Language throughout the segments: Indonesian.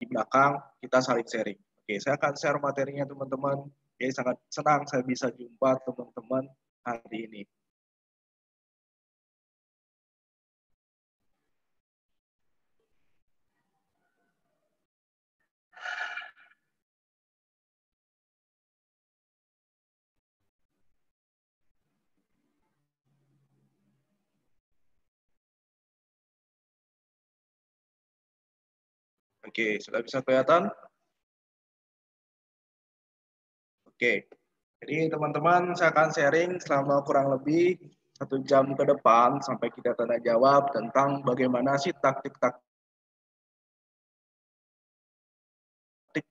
di belakang kita saling sharing. Oke, saya akan share materinya teman-teman. Oke, sangat senang saya bisa jumpa teman-teman hari ini. Oke, sudah bisa kelihatan? Oke, jadi teman-teman saya akan sharing selama kurang lebih 1 jam ke depan sampai kita tanya jawab tentang bagaimana sih taktik-taktik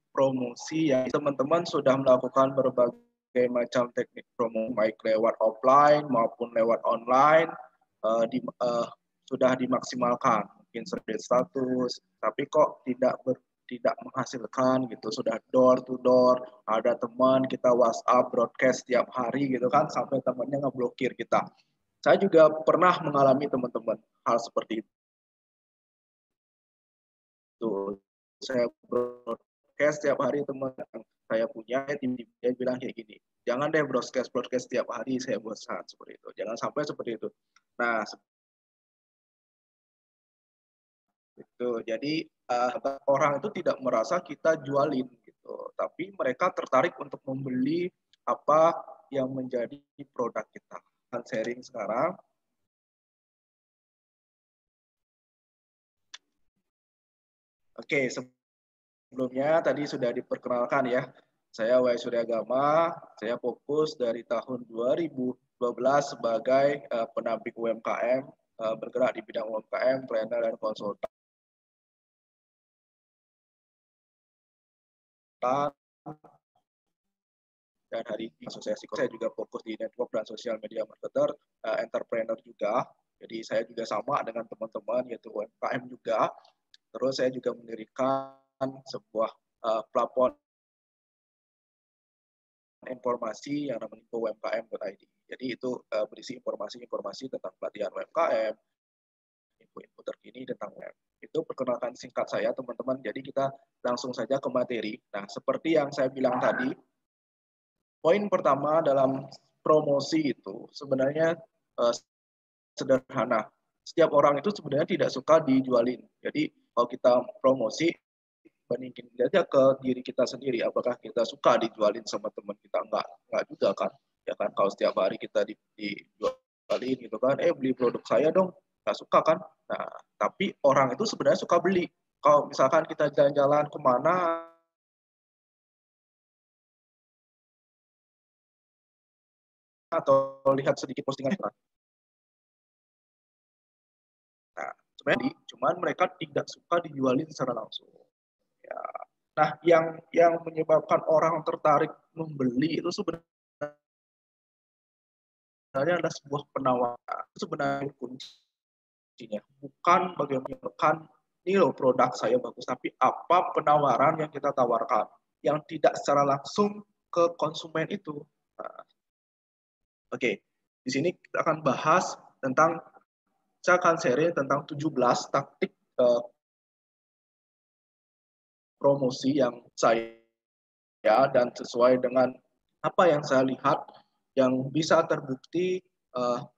promosi yang teman-teman sudah melakukan berbagai macam teknik promosi baik lewat offline maupun lewat online sudah dimaksimalkan, mungkin search status, tapi kok tidak menghasilkan gitu, sudah door to door, ada teman kita WhatsApp broadcast tiap hari gitu kan, sampai temannya ngeblokir kita. Saya juga pernah mengalami teman-teman hal seperti itu. Saya broadcast tiap hari, teman yang saya punya tim dia bilang kayak gini, jangan deh broadcast tiap hari, saya bosan seperti itu, jangan sampai seperti itu. Nah, itu jadi orang itu tidak merasa kita jualin gitu, tapi mereka tertarik untuk membeli apa yang menjadi produk kita. Akan sharing sekarang. Oke, sebelumnya tadi sudah diperkenalkan ya. Saya Wahyu Suryagama, saya fokus dari tahun 2012 sebagai pendamping UMKM, bergerak di bidang UMKM, trainer dan konsultan. Dan hari ini asosiasi saya juga fokus di network dan sosial media marketer, entrepreneur juga. Jadi saya juga sama dengan teman-teman yaitu UMKM juga. Terus saya juga mendirikan sebuah platform informasi yang namanya umkm.id. Jadi itu berisi informasi-informasi tentang pelatihan UMKM, info-info terkini tentang UMKM. Itu perkenalkan singkat saya teman-teman. Jadi kita langsung saja ke materi. Nah, seperti yang saya bilang tadi, poin pertama dalam promosi itu sebenarnya sederhana. Setiap orang itu sebenarnya tidak suka dijualin. Jadi kalau kita promosi, bandingin aja ke diri kita sendiri. Apakah kita suka dijualin sama teman kita? Enggak juga kan. Ya kan, kalau setiap hari kita dijualin gitu kan, beli produk saya dong. Nggak suka kan. Nah, tapi orang itu sebenarnya suka beli. Kalau misalkan kita jalan-jalan kemana, atau lihat sedikit postingan, nah, sebenarnya cuman mereka tidak suka dijualin secara langsung. Ya. Nah, yang menyebabkan orang tertarik membeli itu sebenarnya adalah sebuah penawaran. Itu sebenarnya kuncinya. Bukan bagaimana ini loh produk saya bagus, tapi apa penawaran yang kita tawarkan yang tidak secara langsung ke konsumen itu. Nah, oke, di sini kita akan bahas tentang, saya akan share tentang 17 taktik promosi yang saya dan sesuai dengan apa yang saya lihat yang bisa terbukti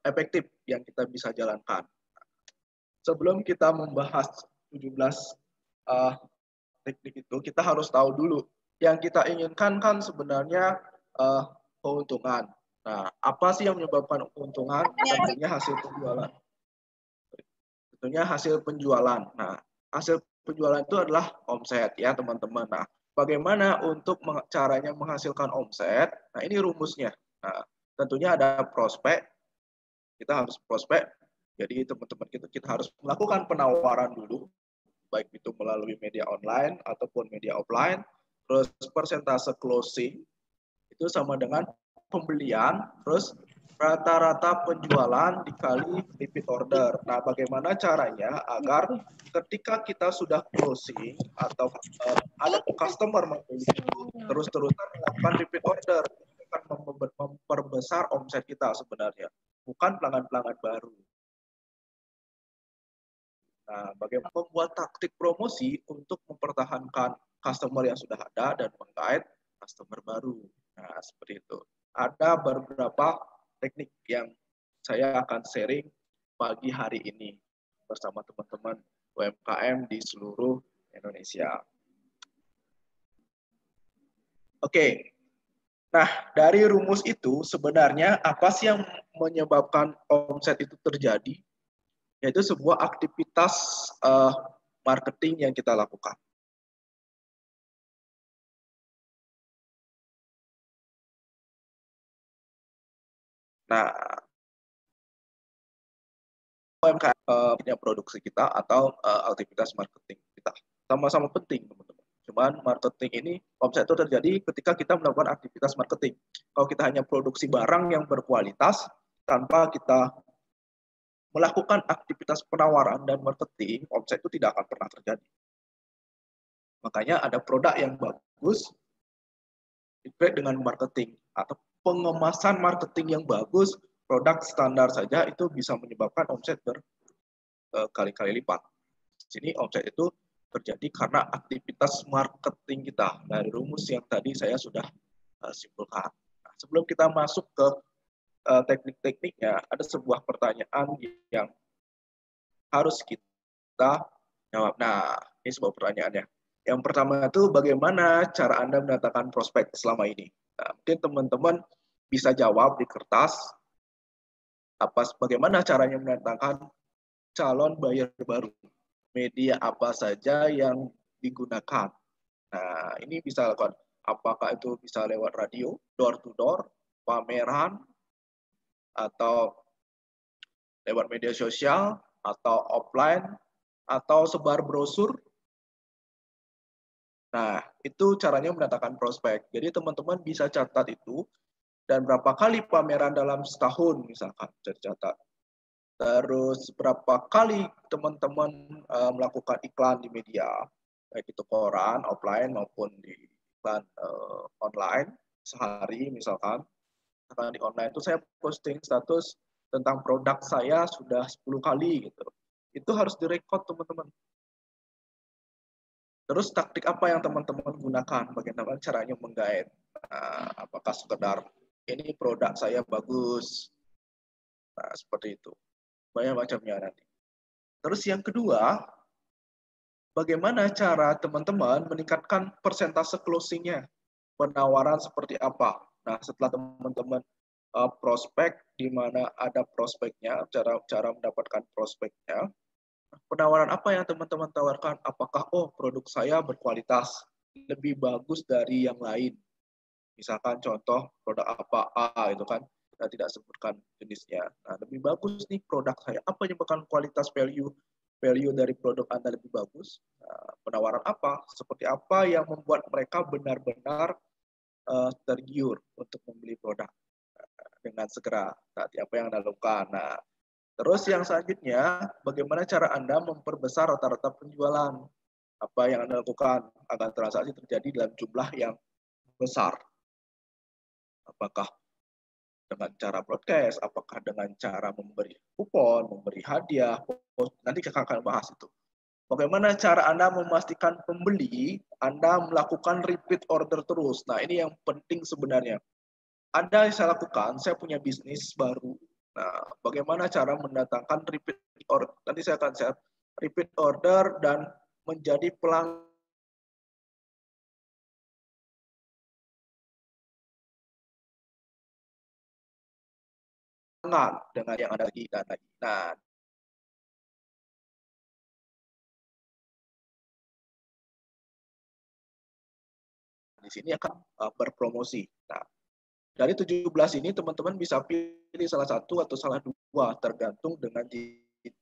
efektif yang kita bisa jalankan. Sebelum kita membahas 17 uh, teknik itu, kita harus tahu dulu yang kita inginkan kan sebenarnya keuntungan. Nah, apa sih yang menyebabkan keuntungan? Tentunya hasil penjualan. Tentunya hasil penjualan. Nah, hasil penjualan itu adalah omset ya teman-teman. Nah, bagaimana untuk caranya menghasilkan omset? Nah, ini rumusnya. Nah, tentunya ada prospek. Kita harus prospek. Jadi teman-teman kita harus melakukan penawaran dulu, baik itu melalui media online ataupun media offline. Terus persentase closing itu sama dengan pembelian, terus rata-rata penjualan dikali repeat order. Nah, bagaimana caranya agar ketika kita sudah closing atau ada customer membeli terus-terusan melakukan repeat order, akan memperbesar omset kita sebenarnya, bukan pelanggan-pelanggan baru. Nah, bagaimana membuat taktik promosi untuk mempertahankan customer yang sudah ada dan menggait customer baru. Nah, seperti itu. Ada beberapa teknik yang saya akan sharing pagi hari ini bersama teman-teman UMKM di seluruh Indonesia. Oke, nah dari rumus itu sebenarnya apa sih yang menyebabkan omset itu terjadi? Yaitu sebuah aktivitas marketing yang kita lakukan. Nah, UMKM punya produksi kita atau aktivitas marketing kita. Sama-sama penting, teman-teman. Cuman marketing ini, omset itu terjadi ketika kita melakukan aktivitas marketing. Kalau kita hanya produksi barang yang berkualitas, tanpa kita melakukan aktivitas penawaran dan marketing, omset itu tidak akan pernah terjadi. Makanya ada produk yang bagus, dibreak dengan marketing atau pengemasan marketing yang bagus, produk standar saja itu bisa menyebabkan omset berkali-kali lipat. Di sini omset itu terjadi karena aktivitas marketing kita dari rumus yang tadi saya sudah simpulkan. Nah, sebelum kita masuk ke teknik-tekniknya, ada sebuah pertanyaan yang harus kita jawab. Nah, ini sebuah pertanyaannya. Yang pertama itu bagaimana cara Anda mendatangkan prospek selama ini? Nah, mungkin teman-teman bisa jawab di kertas bagaimana caranya mendatangkan calon buyer baru. Media apa saja yang digunakan. Nah, ini bisa lakukan. Apakah itu bisa lewat radio, door to door, pameran, atau lewat media sosial, atau offline, atau sebar brosur. Nah, itu caranya mendatangkan prospek. Jadi teman-teman bisa catat itu dan berapa kali pameran dalam setahun misalkan bisa dicatat. Terus berapa kali teman-teman melakukan iklan di media, baik itu koran, offline maupun di iklan online sehari misalkan. Misalkan di online itu saya posting status tentang produk saya sudah 10 kali gitu. Itu harus direkod teman-teman. Terus taktik apa yang teman-teman gunakan? Bagaimana caranya menggait? Apakah sekedar ini produk saya bagus? Nah, seperti itu. Banyak macamnya nanti. Terus yang kedua, bagaimana cara teman-teman meningkatkan persentase closing-nya? Penawaran seperti apa? Nah, setelah teman-teman prospek, di mana ada prospeknya, cara mendapatkan prospeknya, penawaran apa yang teman-teman tawarkan? Apakah, produk saya berkualitas, lebih bagus dari yang lain? Misalkan contoh produk apa A itu kan kita tidak sebutkan jenisnya. Nah, lebih bagus nih produk saya. Apa yang menyebabkan kualitas value dari produk Anda lebih bagus? Nah, penawaran apa? Seperti apa yang membuat mereka benar-benar tergiur untuk membeli produk dengan segera? Tadi apa yang Anda lakukan? Nah, terus yang selanjutnya, bagaimana cara Anda memperbesar rata-rata penjualan? Apa yang Anda lakukan agar transaksi terjadi dalam jumlah yang besar? Apakah dengan cara broadcast, apakah dengan cara memberi kupon, memberi hadiah, nanti kita akan bahas itu. Bagaimana cara Anda memastikan pembeli Anda melakukan repeat order terus? Nah, ini yang penting sebenarnya. Anda yang saya lakukan, saya punya bisnis baru. Nah, bagaimana cara mendatangkan repeat order? Nanti saya akan share repeat order dan menjadi pelanggan dengan yang ada lagi dan lagi. Nah, di sini akan berpromosi. Nah, dari 17 ini teman-teman bisa pilih salah satu atau salah dua tergantung dengan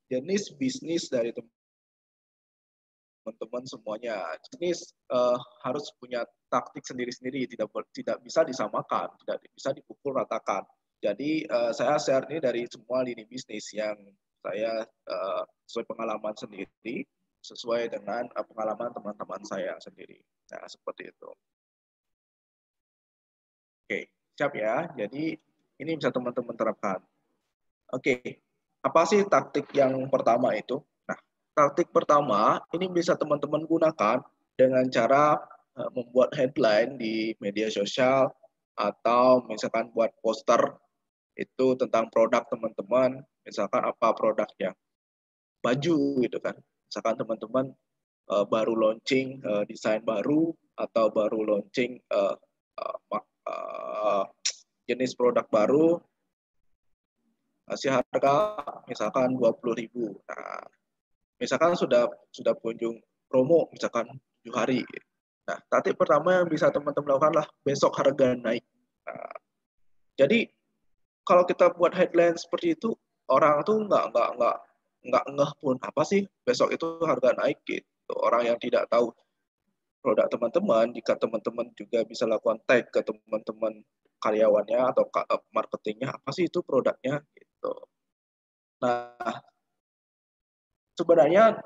jenis bisnis dari teman-teman semuanya. Bisnis harus punya taktik sendiri-sendiri, tidak bisa disamakan, tidak bisa dipukul ratakan. Jadi saya share ini dari semua lini bisnis yang saya sesuai pengalaman sendiri, sesuai dengan pengalaman teman-teman saya sendiri. Nah, seperti itu. Oke, siap ya. Jadi ini bisa teman-teman terapkan. Oke, apa sih taktik yang pertama itu? Nah, taktik pertama ini bisa teman-teman gunakan dengan cara membuat headline di media sosial atau misalkan buat poster itu tentang produk teman-teman, misalkan apa produknya, baju gitu kan. Misalkan teman-teman baru launching desain baru atau baru launching jenis produk baru, kasih harga misalkan 20.000. Nah, misalkan sudah kunjung promo misalkan 7 hari. Nah, taktik pertama yang bisa teman-teman lakukan lah besok harga naik. Nah, jadi kalau kita buat headline seperti itu, orang tuh nggak ngeh pun apa sih besok itu harga naik gitu. Orang yang tidak tahu produk teman-teman, jika teman-teman juga bisa lakukan tag ke teman-teman karyawannya atau marketingnya, apa sih itu produknya gitu. Nah, sebenarnya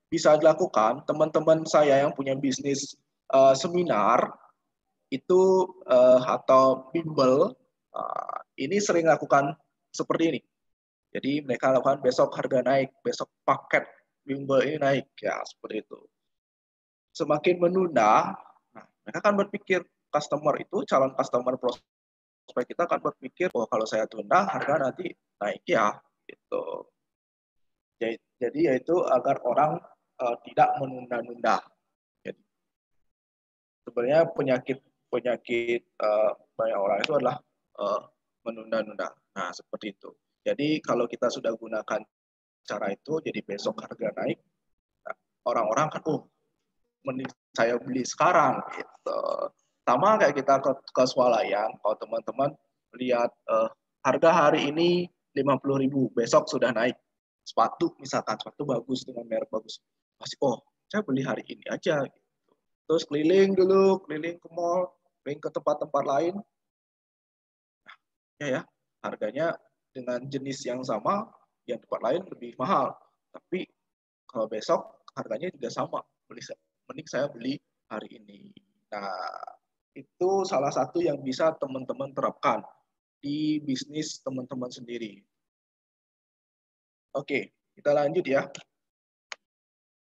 bisa dilakukan teman-teman saya yang punya bisnis seminar itu atau bimbel ini sering lakukan seperti ini. Jadi mereka lakukan besok harga naik, besok paket bimbel ini naik, ya seperti itu. Semakin menunda, nah, mereka akan berpikir customer itu, calon customer prospek kita akan berpikir, oh kalau saya tunda harga nanti naik ya, gitu. Jadi yaitu agar orang tidak menunda-nunda. Jadi, sebenarnya penyakit banyak orang itu adalah menunda-nunda. Nah seperti itu. Jadi kalau kita sudah gunakan cara itu, jadi besok harga naik, nah, orang-orang kan, oh mending saya beli sekarang gitu. Sama kayak kita ke swalayan, kalau teman-teman lihat harga hari ini 50.000, besok sudah naik. Sepatu misalkan, sepatu bagus dengan merek bagus. Pasti, oh saya beli hari ini aja. Gitu. Terus keliling dulu, keliling ke mall, keliling ke tempat-tempat lain. Nah, ya harganya dengan jenis yang sama, yang tempat lain lebih mahal. Tapi kalau besok harganya juga sama. Mending saya beli hari ini. Nah, itu salah satu yang bisa teman-teman terapkan di bisnis teman-teman sendiri. Oke, kita lanjut ya.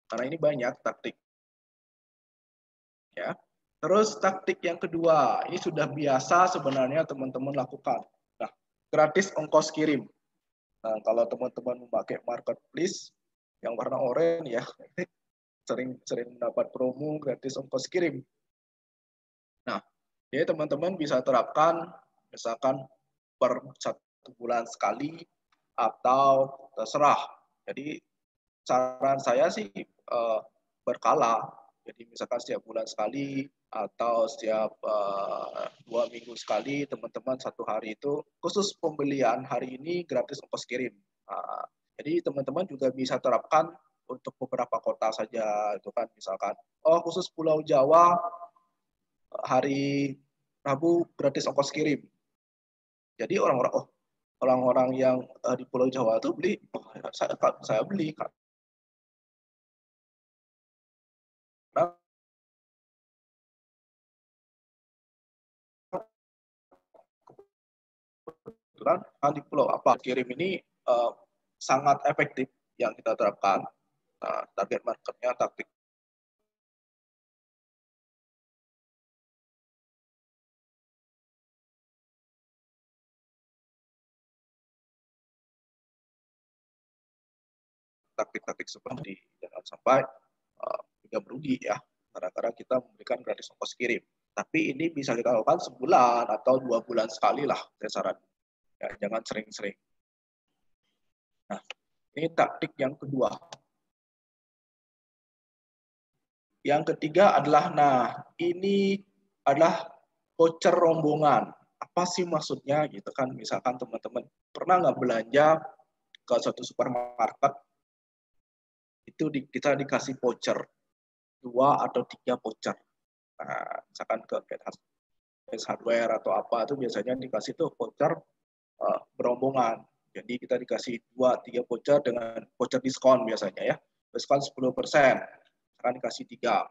Karena ini banyak taktik. Ya. Terus taktik yang kedua, ini sudah biasa sebenarnya teman-teman lakukan. Nah, gratis ongkos kirim. Nah, kalau teman-teman memakai marketplace yang warna oranye ya, sering mendapat promo gratis ongkos kirim. Nah, jadi teman-teman bisa terapkan misalkan per 1 bulan sekali atau terserah. Jadi saran saya sih berkala. Jadi misalkan setiap bulan sekali atau setiap 2 minggu sekali, teman-teman 1 hari itu khusus pembelian hari ini gratis ongkos kirim. Nah, jadi teman-teman juga bisa terapkan untuk beberapa kota saja, itu kan misalkan, oh khusus Pulau Jawa hari Rabu gratis ongkos kirim. Jadi orang-orang yang di Pulau Jawa itu beli, oh, saya beli karena kebetulan di Pulau apa kirim ini sangat efektif yang kita terapkan. Target marketnya taktik seperti jangan sampai juga merugi ya, karena kita memberikan gratis ongkos kirim. Tapi ini bisa kita lakukan sebulan atau 2 bulan sekali lah, saya saran. Ya, jangan sering-sering. Nah, ini taktik yang kedua. Yang ketiga adalah, nah ini adalah voucher rombongan. Apa sih maksudnya gitu kan? Misalkan teman-teman pernah nggak belanja ke suatu supermarket, itu kita dikasih voucher 2 atau 3 voucher. Nah, misalkan ke Best Hardware atau apa itu biasanya dikasih tuh voucher berombongan. Jadi kita dikasih 2-3 voucher dengan voucher diskon biasanya ya. Diskon 10%. Sekarang dikasih 3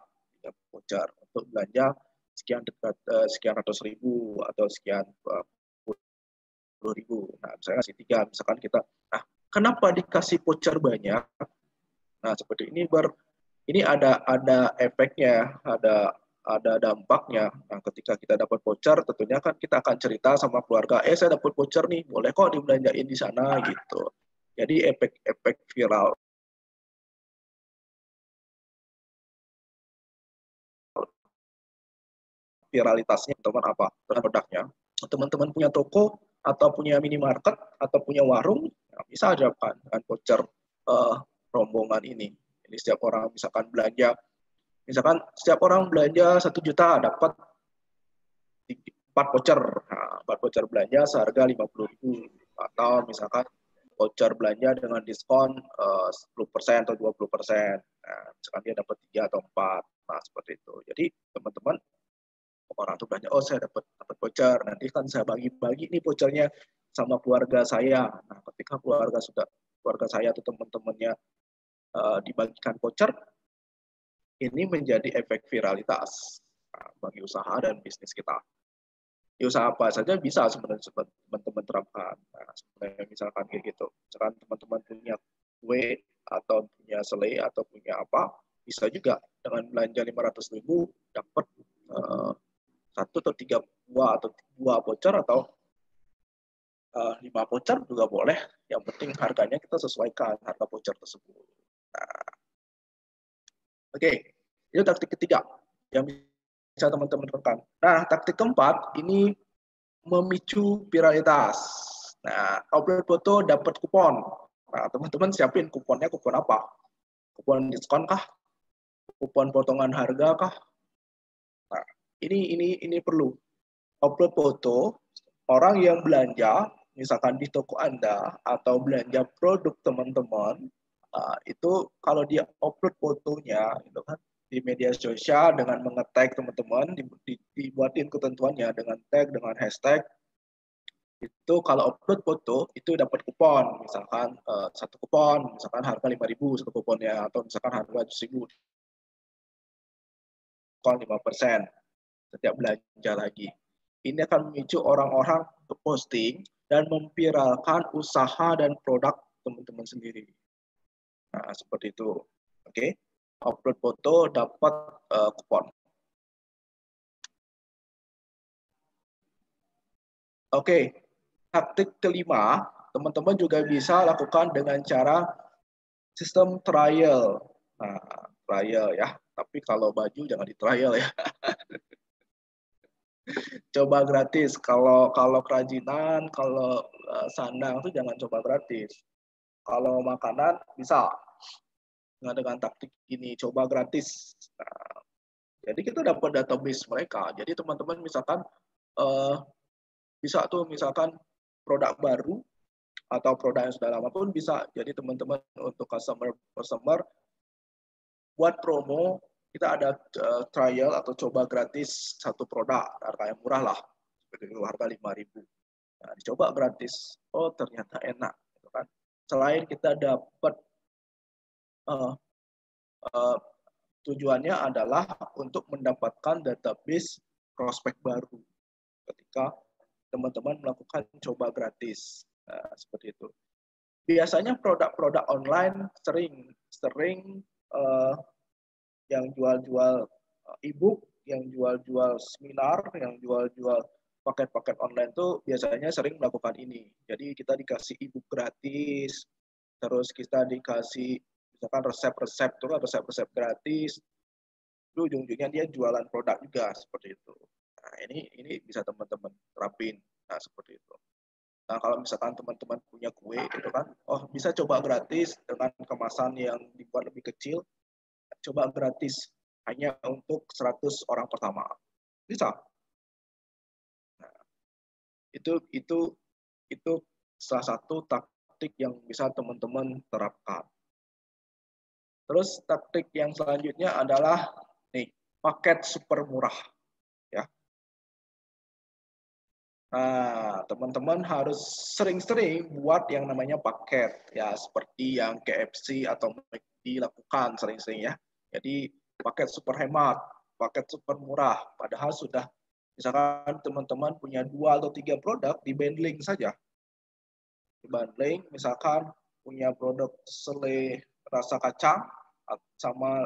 voucher untuk belanja sekian ratus ribu atau sekian puluh ribu. Nah, misalnya kasih 3, misalkan kita, nah kenapa dikasih voucher banyak? Nah, seperti ini ini ada efeknya, ada dampaknya. Nah, ketika kita dapat voucher, tentunya kan kita akan cerita sama keluarga, saya dapat voucher nih, boleh kok dibelanjain di sana gitu. Jadi efek-efek viralitasnya teman apa produknya. Teman-teman punya toko atau punya minimarket atau punya warung, bisa aja kan dengan voucher rombongan ini. Ini setiap orang misalkan setiap orang belanja 1 juta dapat 4 voucher. Nah, 4 voucher belanja seharga 50.000 atau misalkan voucher belanja dengan diskon 10% atau 20%. Nah, misalkan dia dapat 3 atau 4. Nah, seperti itu. Jadi teman-teman orang tuh belanja, saya dapat voucher, nanti kan saya bagi-bagi nih vouchernya sama keluarga saya. Nah, ketika keluarga saya atau teman-temannya dibagikan voucher, ini menjadi efek viralitas bagi usaha dan bisnis kita. Di usaha apa saja bisa sebenarnya teman-teman terapkan. Nah, sebenarnya misalkan kayak gitu. Misalkan teman-teman punya kue atau punya selai atau punya apa, bisa juga dengan belanja 500.000 dapat 1 atau 3 buah atau 2 voucher atau 5 voucher juga boleh. Yang penting harganya kita sesuaikan harga voucher tersebut. Nah, oke, itu taktik ketiga yang bisa teman-teman terapkan. Nah, taktik keempat ini memicu viralitas. Nah, upload foto dapat kupon. Nah, teman-teman siapin kuponnya, kupon apa? Kupon diskon kah? Kupon potongan harga kah? Nah, ini perlu. Upload foto orang yang belanja, misalkan di toko Anda atau belanja produk teman-teman, itu kalau dia upload fotonya, gitu kan, di media sosial dengan mengetag teman-teman, dibuatin ketentuannya dengan tag, dengan hashtag, itu kalau upload foto itu dapat kupon, misalkan satu kupon, misalkan harga 5.000 satu kuponnya, atau misalkan harga 100.000, diskon 5% setiap belanja lagi. Ini akan memicu orang-orang untuk posting dan memviralkan usaha dan produk teman-teman sendiri. Nah, seperti itu. Oke, upload foto dapat kupon. Oke, taktik kelima, teman-teman juga bisa lakukan dengan cara sistem trial. Nah, trial ya. Tapi kalau baju jangan di trial ya. Coba gratis. Kalau kerajinan, kalau sandang itu jangan coba gratis. Kalau makanan bisa dengan taktik ini, coba gratis. Nah, jadi kita dapat database mereka. Jadi teman-teman misalkan bisa tuh misalkan produk baru atau produk yang sudah lama pun bisa. Jadi teman-teman untuk customer buat promo, kita ada trial atau coba gratis satu produk, harga yang murah lah, seperti itu, harga 5.000. Nah, dicoba gratis, oh ternyata enak, gitu kan. Selain kita dapat tujuannya adalah untuk mendapatkan database prospek baru ketika teman-teman melakukan coba gratis. Nah, seperti itu. Biasanya produk-produk online sering yang jual-jual e-book, yang jual-jual seminar, yang jual-jual paket-paket online tuh biasanya sering melakukan ini. Jadi kita dikasih e-book gratis, terus kita dikasih misalkan resep-resep gratis, itu ujung-ujungnya dia jualan produk juga seperti itu. Nah, ini bisa teman-teman terapin. Nah, seperti itu. Nah, kalau misalkan teman-teman punya kue gitu kan, bisa coba gratis dengan kemasan yang dibuat lebih kecil, coba gratis hanya untuk 100 orang pertama. Bisa. Nah, itu salah satu taktik yang bisa teman-teman terapkan. Terus taktik yang selanjutnya adalah nih, paket super murah ya. Nah, teman-teman harus sering-sering buat yang namanya paket ya, seperti yang KFC atau McD lakukan sering-sering ya. Jadi paket super hemat, paket super murah, padahal sudah misalkan teman-teman punya 2 atau 3 produk, di bundling saja. Di bundling misalkan punya produk selai rasa kacang sama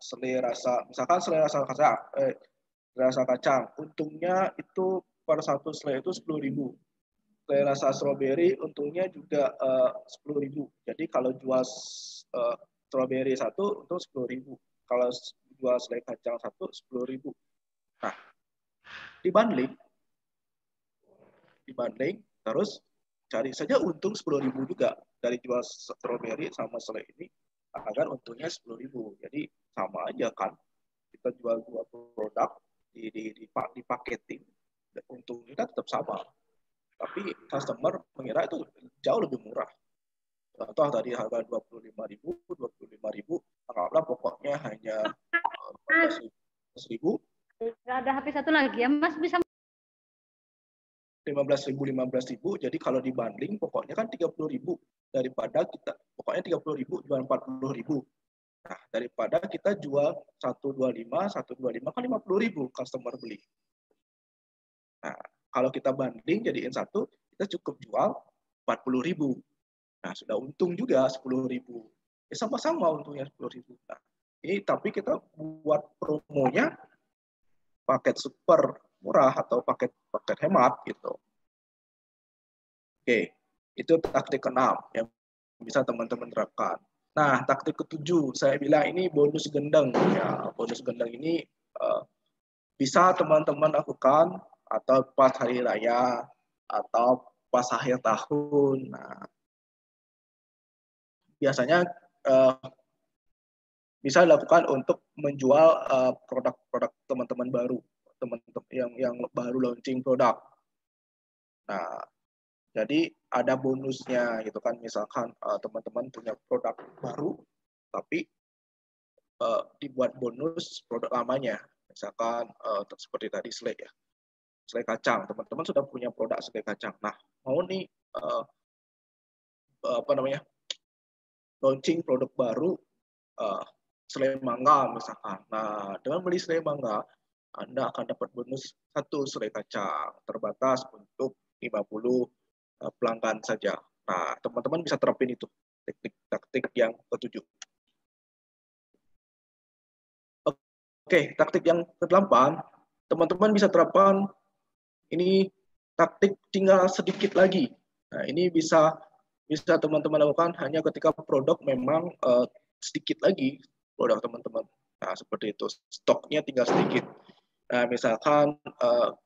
selai rasa, misalkan selai rasa kacang, untungnya itu per satu selai itu 10.000. Selai rasa strawberry untungnya juga 10.000. Jadi kalau jual strawberry satu untuk 10.000. Kalau jual selai kacang satu 10.000. Nah, dibanding terus cari saja untung 10.000 juga dari jual strawberry sama selai ini, agar untungnya 10.000. Jadi sama aja kan, kita jual dua produk dipaketin, untungnya kan tetap sama, tapi customer mengira itu jauh lebih murah. Contoh tadi harga 25.000, anggaplah pokoknya hanya 15.000. Ada HP satu lagi ya, Mas, bisa 15.000, jadi kalau dibanding pokoknya kan 30.000, daripada kita pokoknya 30.000 jual 40.000. Nah, daripada kita jual 125 kan 50.000 customer beli. Nah, kalau kita banding jadiin satu, kita cukup jual 40.000. Nah, sudah untung juga 10.000. Ya sama-sama untungnya 10.000. Nah, ini tapi kita buat promonya paket super murah atau paket hemat gitu. Oke, itu taktik ke-6 yang bisa teman-teman terapkan. Nah, taktik ke-7 saya bilang ini bonus gendeng. Ya, bonus gendeng ini bisa teman-teman lakukan atau pas hari raya atau pas akhir tahun. Nah, biasanya bisa dilakukan untuk menjual produk-produk teman-teman baru, teman-teman yang baru launching produk. Nah, jadi ada bonusnya gitu kan, misalkan teman-teman punya produk baru tapi dibuat bonus produk lamanya, misalkan seperti tadi selai ya, selai kacang, teman-teman sudah punya produk selai kacang, nah mau nih launching produk baru selai mangga misalkan. Nah, dengan beli selai mangga Anda akan dapat bonus satu selai kacang, terbatas untuk 50 pelanggan saja. Nah, teman-teman bisa terapin itu, taktik yang ketujuh. Oke, taktik yang ke-8, teman-teman bisa terapkan ini taktik tinggal sedikit lagi. Nah, ini bisa teman-teman lakukan hanya ketika produk memang sedikit lagi produk teman-teman. Nah, seperti itu, stoknya tinggal sedikit. Nah, misalkan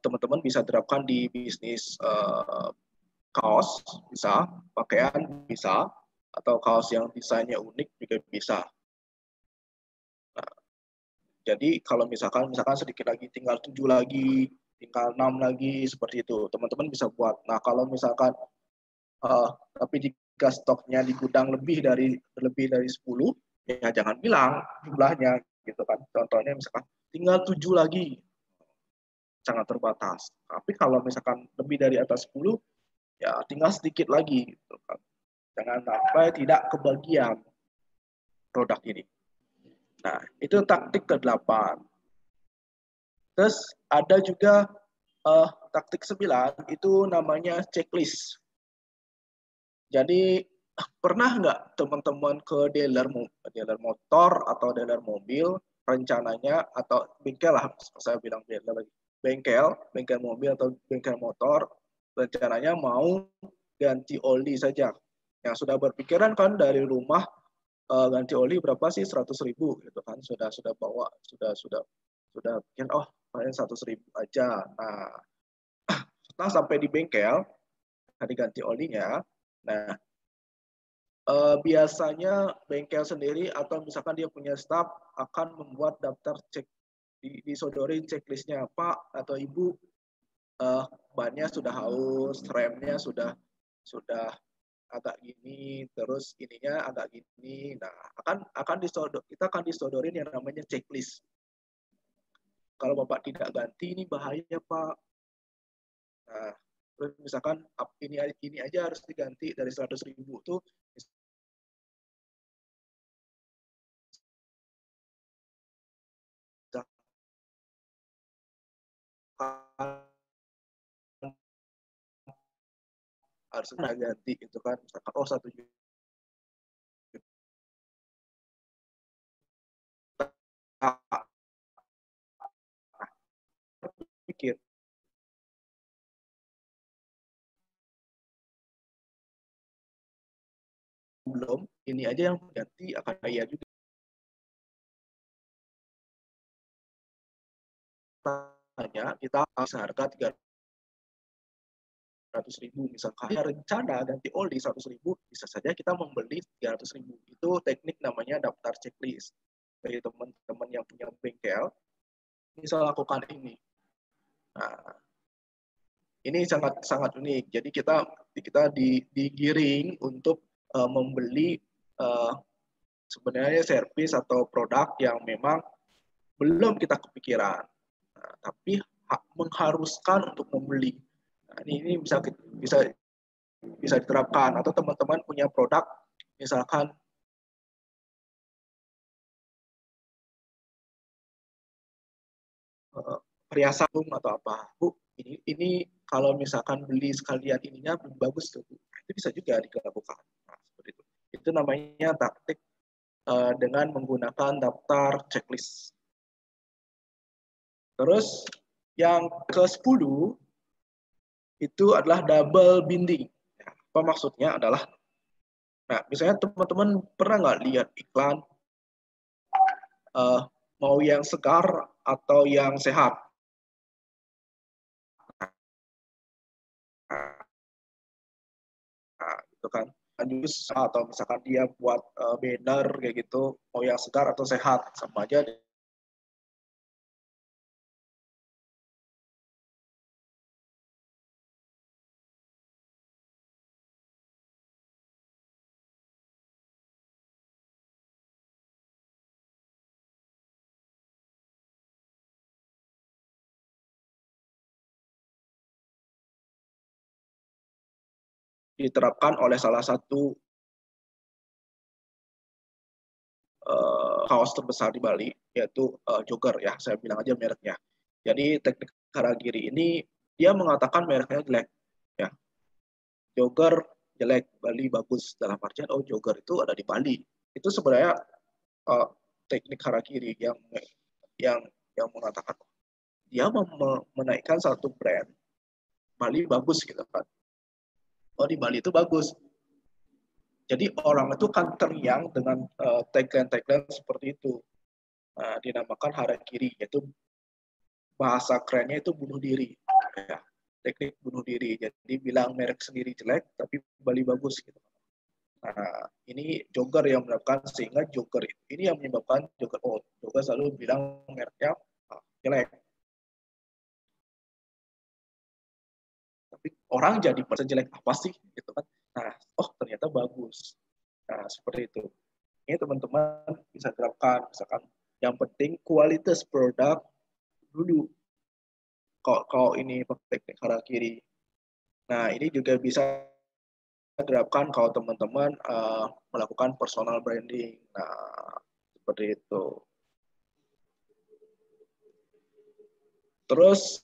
teman-teman bisa terapkan di bisnis kaos, bisa, pakaian bisa, atau kaos yang desainnya unik juga bisa. Nah, jadi kalau misalkan sedikit lagi, tinggal 7 lagi, tinggal 6 lagi, seperti itu, teman-teman bisa buat. Nah, kalau misalkan tapi jika stoknya di gudang lebih dari 10, ya jangan bilang jumlahnya gitu kan. Contohnya misalkan tinggal 7 lagi, sangat terbatas. Tapi kalau misalkan lebih dari atas 10, ya tinggal sedikit lagi gitu kan. Jangan sampai tidak kebagian produk ini. Nah, itu taktik ke-8. Terus ada juga taktik 9, itu namanya checklist. Jadi pernah nggak teman-teman ke dealer motor atau dealer mobil, rencananya, atau bengkel lah, saya bilang dealer lagi, bengkel mobil atau bengkel motor, rencananya mau ganti oli saja. Yang sudah berpikiran kan dari rumah ganti oli berapa sih, 100.000 gitu kan, sudah bawa, sudah pikir, oh paling 100.000 aja. Nah, setelah sampai di bengkel, diganti olinya, nah biasanya bengkel sendiri atau misalkan dia punya staff akan membuat daftar cek, disodorin checklistnya, Pak atau Ibu, bannya sudah haus, remnya sudah agak gini, terus ininya agak gini. Nah, kita akan disodorin yang namanya checklist. Kalau Bapak tidak ganti, ini bahaya, Pak. Nah, terus misalkan ini aja harus diganti dari 100.000 tuh, harus ganti itu kan, misalkan 1 juta pikir belum ini aja yang ganti akan kaya juga. Hanya kita seharga 300.000 misalkan rencana ganti oli 100.000 bisa saja kita membeli 300.000. Itu teknik namanya daftar checklist. Bagi teman-teman yang punya bengkel bisa lakukan ini. Nah, ini sangat unik. Jadi kita digiring untuk membeli sebenarnya servis atau produk yang memang belum kita kepikiran, tapi mengharuskan untuk membeli. Nah, ini bisa diterapkan atau teman-teman punya produk misalkan perhiasan atau apa, Bu, ini kalau misalkan beli sekalian ininya belum bagus tuh, Bu. Itu bisa juga dilakukan. Nah, seperti itu namanya taktik dengan menggunakan daftar checklist. Terus yang ke-10 itu adalah double binding. Apa maksudnya adalah, nah misalnya teman-teman pernah nggak lihat iklan mau yang segar atau yang sehat? Nah, itu kan jus atau misalkan dia buat banner kayak gitu, mau yang segar atau sehat, sama aja. Diterapkan oleh salah satu kaos terbesar di Bali, yaitu Jogger ya, saya bilang aja mereknya. Jadi teknik Haragiri ini dia mengatakan mereknya jelek, ya. Jogger jelek, Bali bagus, dalam artian oh Jogger itu ada di Bali. Itu sebenarnya teknik Haragiri yang yang mengatakan dia menaikkan satu brand Bali bagus gitu kan. Oh di Bali itu bagus. Jadi orang itu kan teriang dengan tagline-tagline seperti itu. Dinamakan harakiri, yaitu bahasa kerennya itu bunuh diri. Ya, teknik bunuh diri. Jadi bilang merek sendiri jelek, tapi Bali bagus gitu. Nah, ini Jogger yang menerapkan, sehingga Jogger ini yang menyebabkan Jogger, oh Jogger selalu bilang mereknya jelek. Tapi orang jadi jelek apa sih gitu kan. Nah, oh ternyata bagus. Nah, seperti itu. Ini teman-teman bisa terapkan, misalkan yang penting kualitas produk dulu. Kalau ini pakai teknik harakiri. Nah, ini juga bisa diterapkan kalau teman-teman melakukan personal branding. Nah, seperti itu. Terus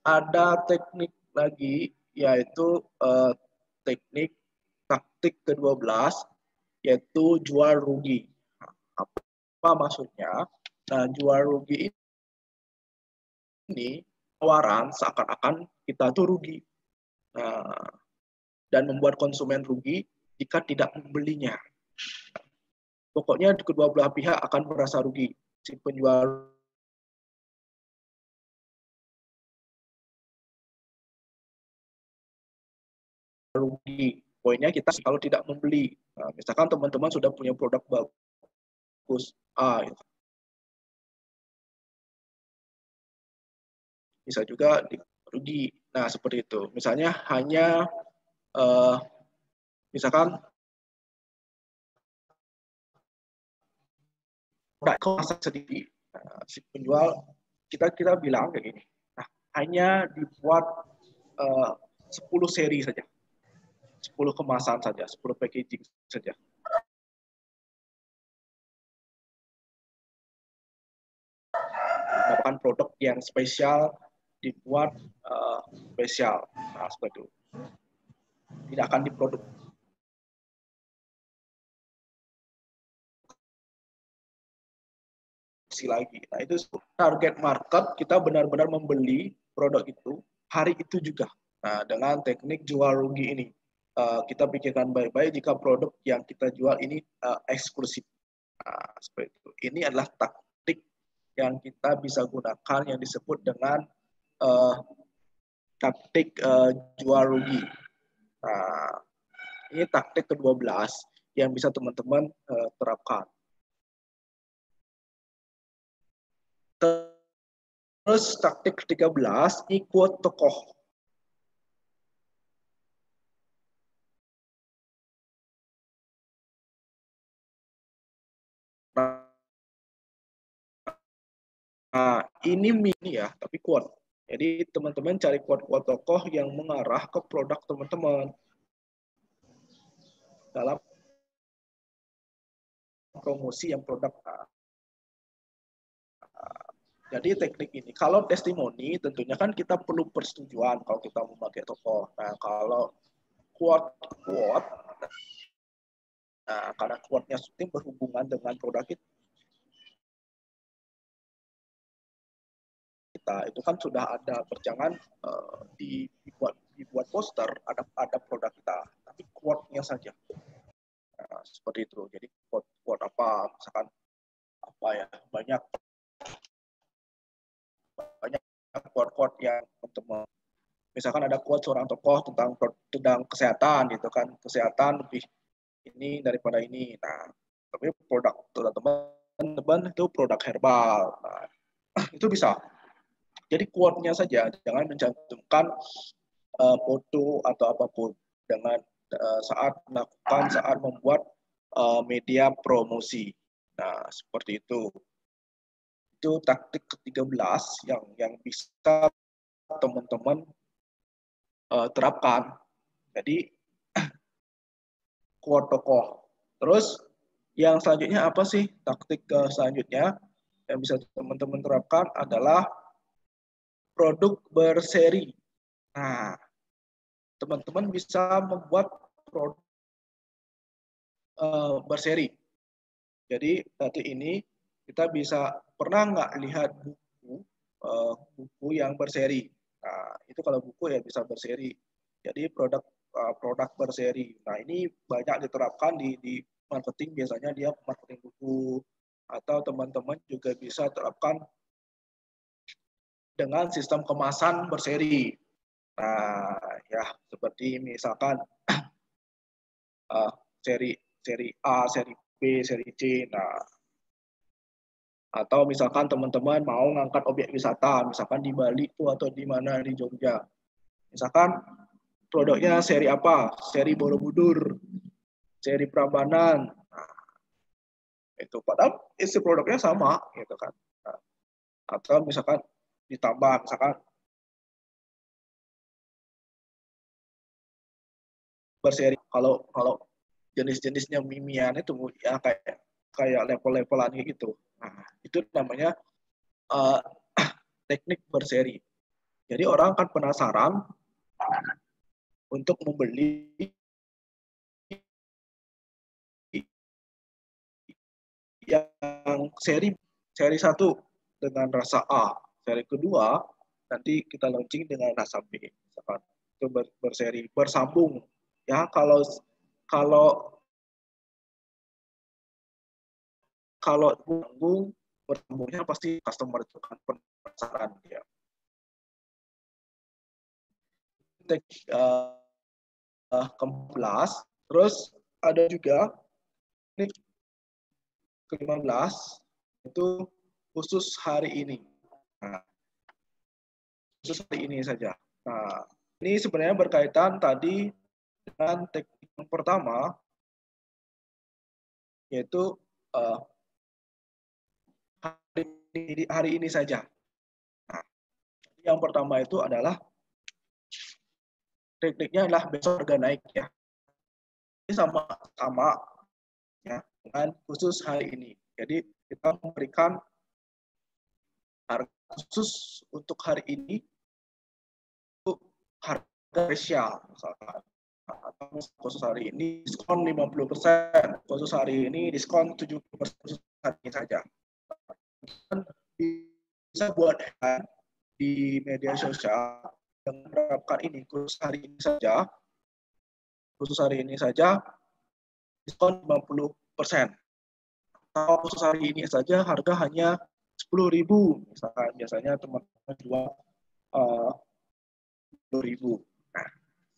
ada teknik lagi, yaitu teknik taktik ke-12, yaitu jual rugi. Apa maksudnya? Nah, jual rugi ini tawaran seakan-akan kita tuh rugi. Nah, dan membuat konsumen rugi jika tidak membelinya. Pokoknya kedua belah pihak akan merasa rugi. Si penjual rugi. Poinnya kita kalau tidak membeli. Nah, misalkan teman-teman sudah punya produk bagus, bisa juga rugi. Nah, seperti itu. Misalnya hanya misalkan produk kemasan sedikit. Nah, si penjual kita bilang kayak gini. Nah, hanya dibuat 10 seri saja. 10 kemasan saja, 10 packaging saja. Mendapatkan produk yang spesial dibuat spesial. Nah, seperti itu. Tidak akan diproduksi . lagi. Nah, itu target market kita benar-benar membeli produk itu hari itu juga. Nah, dengan teknik jual rugi ini, kita pikirkan baik-baik jika produk yang kita jual ini eksklusif. Nah, seperti itu. Ini adalah taktik yang kita bisa gunakan yang disebut dengan taktik jual rugi. Nah, ini taktik ke-12 yang bisa teman-teman terapkan. Terus taktik ke-13, ikut tokoh. Nah, ini mini ya, tapi quote. Jadi teman-teman cari quote-quote tokoh yang mengarah ke produk teman-teman dalam promosi yang produk. Jadi teknik ini, kalau testimoni tentunya kan kita perlu persetujuan kalau kita memakai tokoh. Nah, kalau quote-quote, nah, karena quote-nya berhubungan dengan produk kita, itu kan sudah ada perjanjian dibuat poster, ada produk kita, tapi quote-nya saja. Nah, seperti itu. Jadi quote apa, misalkan apa ya, banyak quote yang teman-teman. Misalkan ada quote seorang tokoh tentang kesehatan gitu kan, kesehatan lebih ini daripada ini. Nah, tapi produk teman-teman itu produk herbal. Nah, itu bisa. Jadi quote-nya saja, jangan mencantumkan foto atau apapun dengan saat membuat media promosi. Nah, seperti itu. Itu taktik ke-13 yang bisa teman-teman terapkan. Jadi quote tokoh. Terus yang selanjutnya apa sih? Taktik selanjutnya yang bisa teman-teman terapkan adalah produk berseri. Nah, teman-teman bisa membuat produk berseri. Jadi tadi ini kita bisa pernah nggak lihat buku yang berseri. Nah, itu kalau buku ya bisa berseri. Jadi produk berseri. Nah, ini banyak diterapkan di marketing, biasanya dia marketing buku, atau teman-teman juga bisa terapkan dengan sistem kemasan berseri. Nah, ya seperti misalkan seri A, seri B, seri C. Nah, atau misalkan teman-teman mau ngangkat objek wisata, misalkan di Bali itu atau di mana di Jogja. Misalkan produknya seri apa? Seri Borobudur, seri Prambanan. Nah, itu padahal isi produknya sama gitu kan. Nah, atau misalkan ditambah misalkan berseri, kalau jenis-jenisnya mimian itu ya kayak level-levelan gitu. Nah, itu namanya teknik berseri. Jadi orang akan penasaran untuk membeli yang seri 1 dengan rasa A, seri kedua nanti kita launching dengan rasa B, misalkan itu berseri bersambung ya. Kalau bersambungnya pasti customer itu kan penasaran ya. Ke-11, terus ada juga ini ke-15 itu khusus hari ini. Nah, khusus hari ini saja. Nah, ini sebenarnya berkaitan tadi dengan teknik yang pertama, yaitu hari ini saja. Nah, yang pertama itu adalah tekniknya adalah besok harga naik ya. Ini sama ya dengan khusus hari ini. Jadi kita memberikan harga khusus untuk hari ini, untuk harga spesial misalkan. Atau khusus hari ini diskon 50%, khusus hari ini diskon 70%, khusus hari ini saja. bisa buat di media sosial dengan menerapkan ini khusus hari ini saja diskon 50%. Kalau khusus hari ini saja harga hanya 10.000 misalkan, biasanya teman-teman jual 10.000. Nah,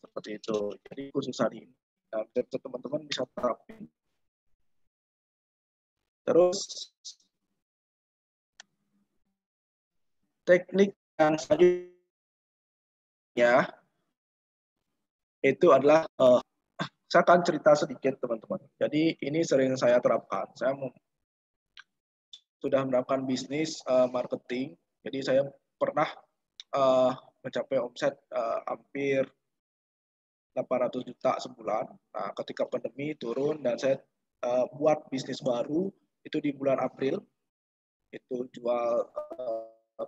seperti itu. Jadi khusus hari ini. Nah, teman-teman bisa terapin. Terus teknik yang selanjutnya itu adalah saya akan cerita sedikit teman-teman. Jadi ini sering saya terapkan. Saya sudah menerapkan bisnis marketing. Jadi saya pernah mencapai omset hampir 800 juta sebulan. Nah, ketika pandemi turun dan saya buat bisnis baru itu di bulan April. Itu jual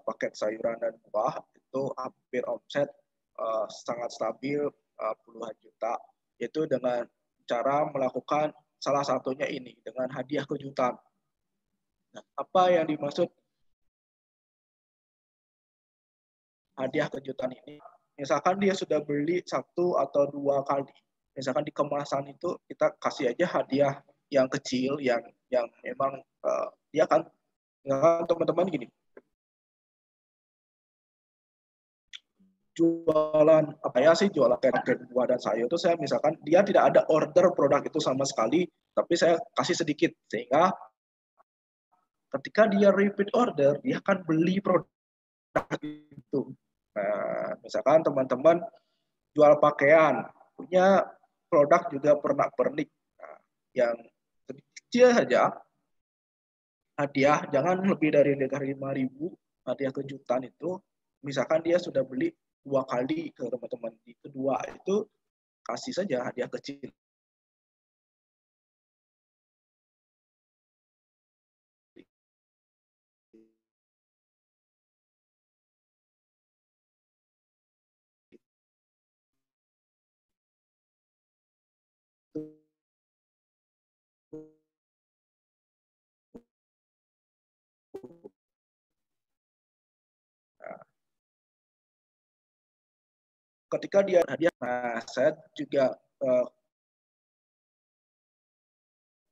paket sayuran dan buah, itu hampir omset sangat stabil puluhan juta. Itu dengan cara melakukan salah satunya ini dengan hadiah kejutan. Nah, apa yang dimaksud hadiah kejutan ini? Misalkan dia sudah beli 1 atau 2 kali, misalkan di kemasan itu kita kasih aja hadiah yang kecil, yang memang dia kan teman-teman gini, jualan apa ya sih, jualan kayak buah dan sayur itu saya misalkan dia tidak ada order produk itu sama sekali, tapi saya kasih sedikit sehingga ketika dia repeat order dia akan beli produk itu. Nah, misalkan teman-teman jual pakaian, punya produk juga pernak-pernik, nah, yang kecil saja hadiah, jangan lebih dari 5.000 hadiah kejutan itu. Misalkan dia sudah beli 2 kali ke teman-teman, di kedua itu kasih saja hadiah kecil. Nah, ketika dia hadiah, nah saya juga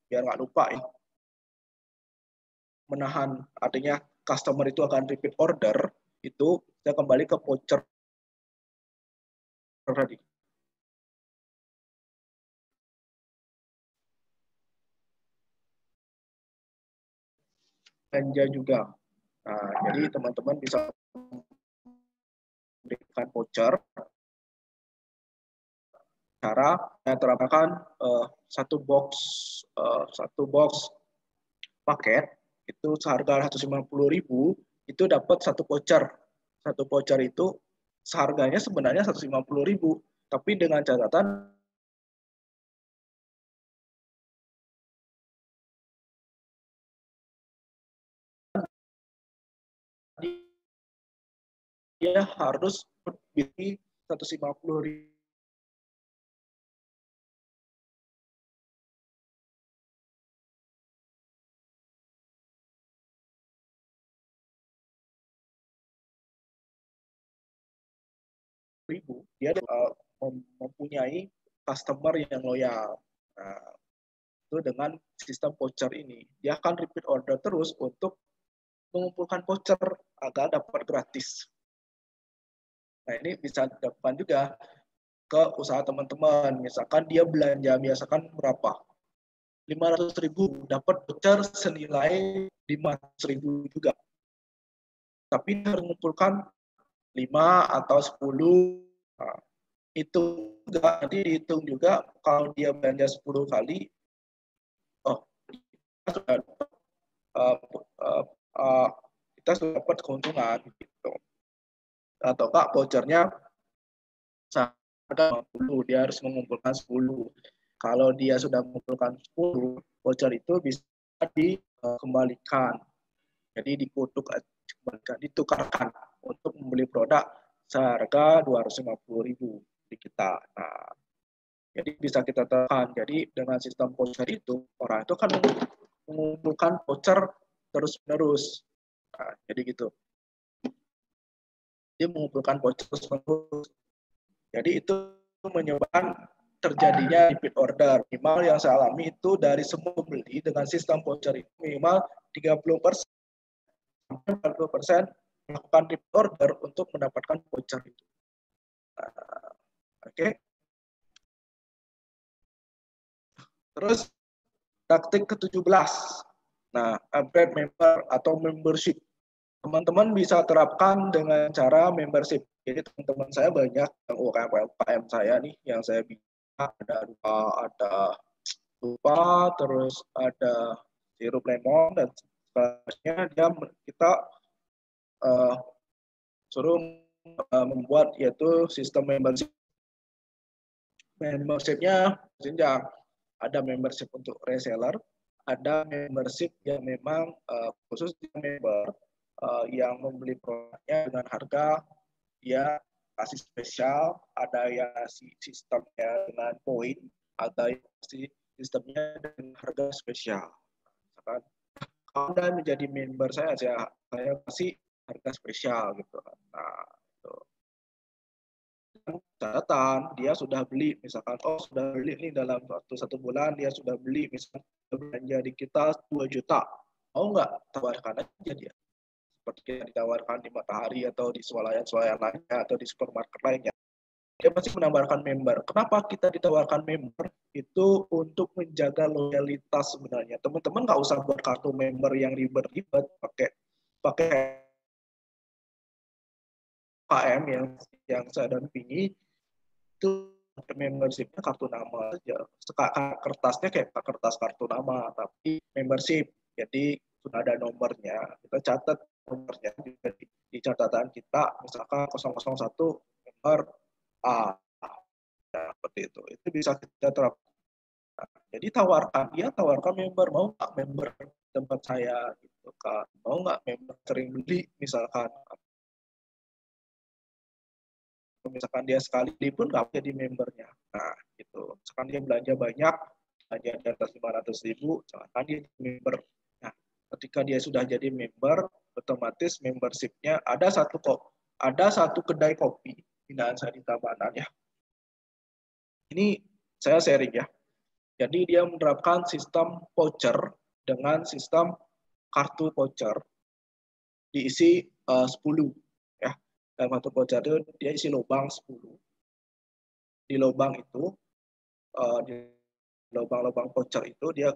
biar nggak lupa ya, menahan artinya customer itu akan repeat order, itu saya kembali ke voucher tadi. Belanja juga. Nah, jadi teman-teman bisa memberikan voucher. Cara saya terapkan satu box paket itu seharga 150.000, itu dapat satu voucher. Satu voucher itu seharganya sebenarnya 150.000, tapi dengan catatan dia harus beli 150.000 dia mempunyai customer yang loyal. Nah, itu dengan sistem voucher ini dia akan repeat order terus untuk mengumpulkan voucher agar dapat gratis. Nah, ini bisa dilakukan juga ke usaha teman-teman. Misalkan dia belanja misalkan berapa? 500.000, dapat voucher senilai 500.000 juga. Tapi harus mengumpulkan 5 atau 10. Nah, itu juga nanti dihitung juga kalau dia belanja 10 kali, oh kita sudah kita sudah dapat keuntungan gitu. Atau Kak vouchernya harga 50, dia harus mengumpulkan 10. Kalau dia sudah mengumpulkan 10, voucher itu bisa dikembalikan. Jadi ditukarkan untuk membeli produk seharga 250.000 di kita. Nah, jadi bisa kita tekan. Jadi dengan sistem voucher itu orang itu akan mengumpulkan voucher terus-menerus. Nah, jadi gitu. Dia mengumpulkan voucher terus-menerus. Jadi itu menyebabkan terjadinya repeat order. Minimal yang saya alami itu dari semua pembeli dengan sistem voucher itu minimal 30% sampai 40% melakukan repeat order untuk mendapatkan voucher itu. Nah, oke. Terus taktik ke-17. Nah, upgrade member atau membership. Teman-teman bisa terapkan dengan cara membership. Jadi teman-teman saya banyak yang UKM saya nih yang saya bikin ada lupa, terus ada sirup lemon dan selanjutnya kita suruh membuat yaitu sistem membership. Membershipnya jenjang. Ada membership untuk reseller, ada membership yang memang khusus member yang membeli produknya dengan harga dia kasih spesial, ada yang kasih sistemnya dengan poin, ada yang kasih sistemnya dengan harga spesial. Misalkan kalau Anda menjadi member saya kasih harga spesial gitu. Nah, itu. Catatan dia sudah beli, misalkan sudah beli nih dalam satu bulan dia sudah beli misalkan belanja di kita 2 juta, mau nggak tawarkan aja dia seperti yang ditawarkan di Matahari atau di swalayan lainnya atau di supermarket lainnya. Dia pasti menambahkan member. Kenapa kita ditawarkan member? Itu untuk menjaga loyalitas sebenarnya. Teman-teman nggak usah buat kartu member yang ribet-ribet, pakai KM yang saya dampingi itu membershipnya kartu nama saja. Kertasnya kayak kertas kartu nama, tapi membership. Jadi sudah ada nomornya. Kita catat nomornya di catatan kita, misalkan 001 nomor A. Nah, seperti itu. Itu bisa kita terapkan. Nah, jadi tawarkan member, mau nggak member tempat saya gitu kan, mau nggak member sering beli misalkan dia sekali pun nggak jadi membernya. Nah, gitu. Misalkan dia belanja banyak, belanja di atas 500.000, misalkan dia member. Nah, ketika dia sudah jadi member, otomatis membershipnya ada satu kedai kopi binaan saya di Tabanan ya. Ini saya sharing ya. Jadi dia menerapkan sistem voucher dengan sistem kartu voucher diisi 10 ya. Dalam kartu voucher itu dia isi lubang 10. Di lubang itu di lubang-lubang voucher itu dia